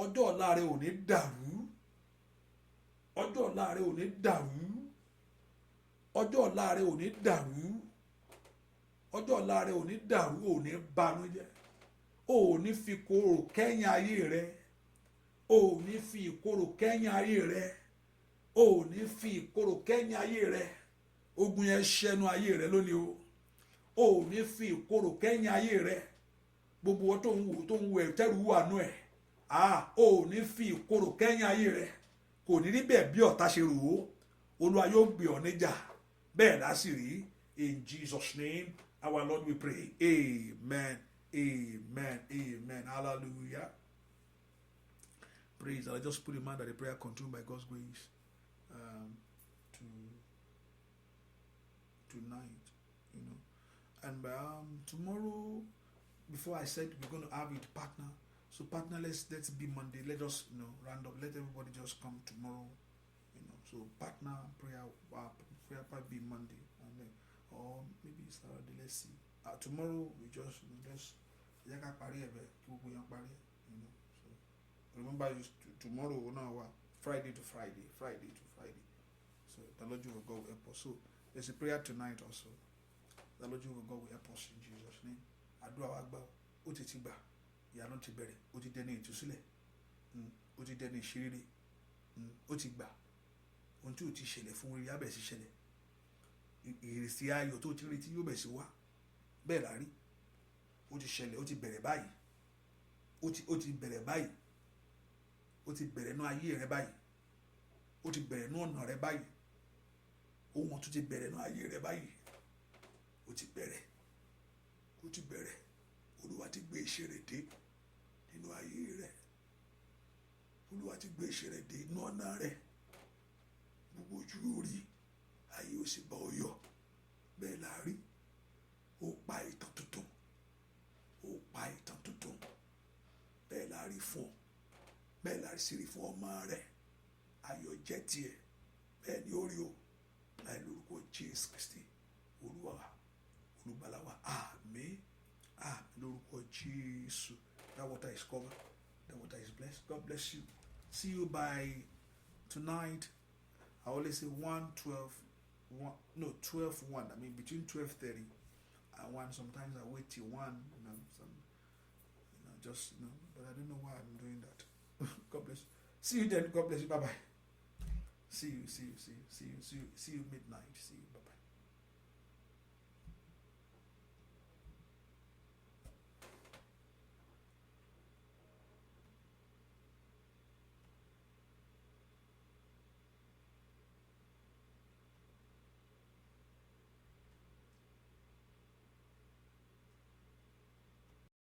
Ọjọ́ ọ̀la rẹ ò ní dàrú. Ọjọ́ ọ̀la rẹ ò ní dàrú. Ọjọ́ ọ̀la rẹ ò ní dàrú. Ọjọ́ ọ̀la rẹ ò ní dàrú, ò ní banújẹ́, ò ní fi korò kẹ́yìn ayé rẹ, ò ní fi ìkorò kẹ́yìn ayé rẹ, ò ní fi ìkorò kẹ́yìn ayé rẹ. Ogun yẹn ṣẹnu ayé rẹ lónìí o. Ò ní fi ìkorò kẹ́yìn ayé rẹ. Gbogbo wọn tó ń wo ẹ̀tẹ́rù wà nú ẹ̀. Ò ní fi ìkorò kẹ́yìn ayé rẹ. Kò ní rí bẹ́ẹ̀ bí ọ̀tá ṣe rò ó. Olúwa yóò gbé ọ níjà. Bẹ́ẹ̀ dá sì rí. In Jesus' name. Our Lord, we pray. Amen. Amen. Amen. Hallelujah. Praise. I just put in mind that the prayer continued by God's grace tonight. You know, and tomorrow, before I said we're going to have it partner. So partner, let's be Monday. Let us round up. Let everybody just come tomorrow. So partner prayer part be Monday, and then. Or maybe Saturday, let's see. Tomorrow we just so remember tomorrow now Friday to Friday. So the Lord will go help us. So there's a prayer tonight also. The Lord will go help us in Jesus' name. Adua agba o ti gba ya no ti bẹ̀rẹ̀ o ti dẹni ìtúsílẹ̀ o ti dẹni ìṣeré o ti gba ohun tí o ti ṣẹlẹ̀ fún orí abẹ sí ṣẹlẹ̀. Ìrètí ayọ̀ tó ti retí yóò bẹ̀ sí wá bẹ́ẹ̀ lárí ó ti ṣẹlẹ̀ ó ti bẹ̀rẹ̀ báyìí ó ti bẹ̀rẹ̀ báyìí ó ti bẹ̀rẹ̀ nú ayé rẹ báyìí ó ti bẹ̀rẹ̀ nú ọ̀nà rẹ báyìí ohun tó ti bẹ̀rẹ̀ nú ayé rẹ báyìí ó ti bẹ̀rẹ̀ Olúwa ti gbé iṣẹ́ rẹ̀ dé nínú ayé rẹ Olúwa ti gbé iṣẹ́ rẹ̀ dé nínú ọ̀nà rẹ gbogbo ojú orí ayé ó sì bá ọ yọ bẹ́ẹ̀ la rí ó pa ìtàn tuntun bẹ́ẹ̀ la rí fún ọ bẹ́ẹ̀ la rí sí rí fún ọmọ rẹ ayọ̀ jẹ́ tiẹ̀ bẹ́ẹ̀ ni ó rí o láì lórúkọ Jésù Kristi Olúwa olùgbàlà wa àmín lórúkọ Jésù. That water is covered, that water is blessed. God bless you. See you by tonight. I always say 1:12 1, no, 12, 1. I mean, between 12:30 and 1. Sometimes I wait till 1, just, but I don't know why I'm doing that. God bless you. See you then. God bless you. Bye bye. See you midnight. See you. Bye bye.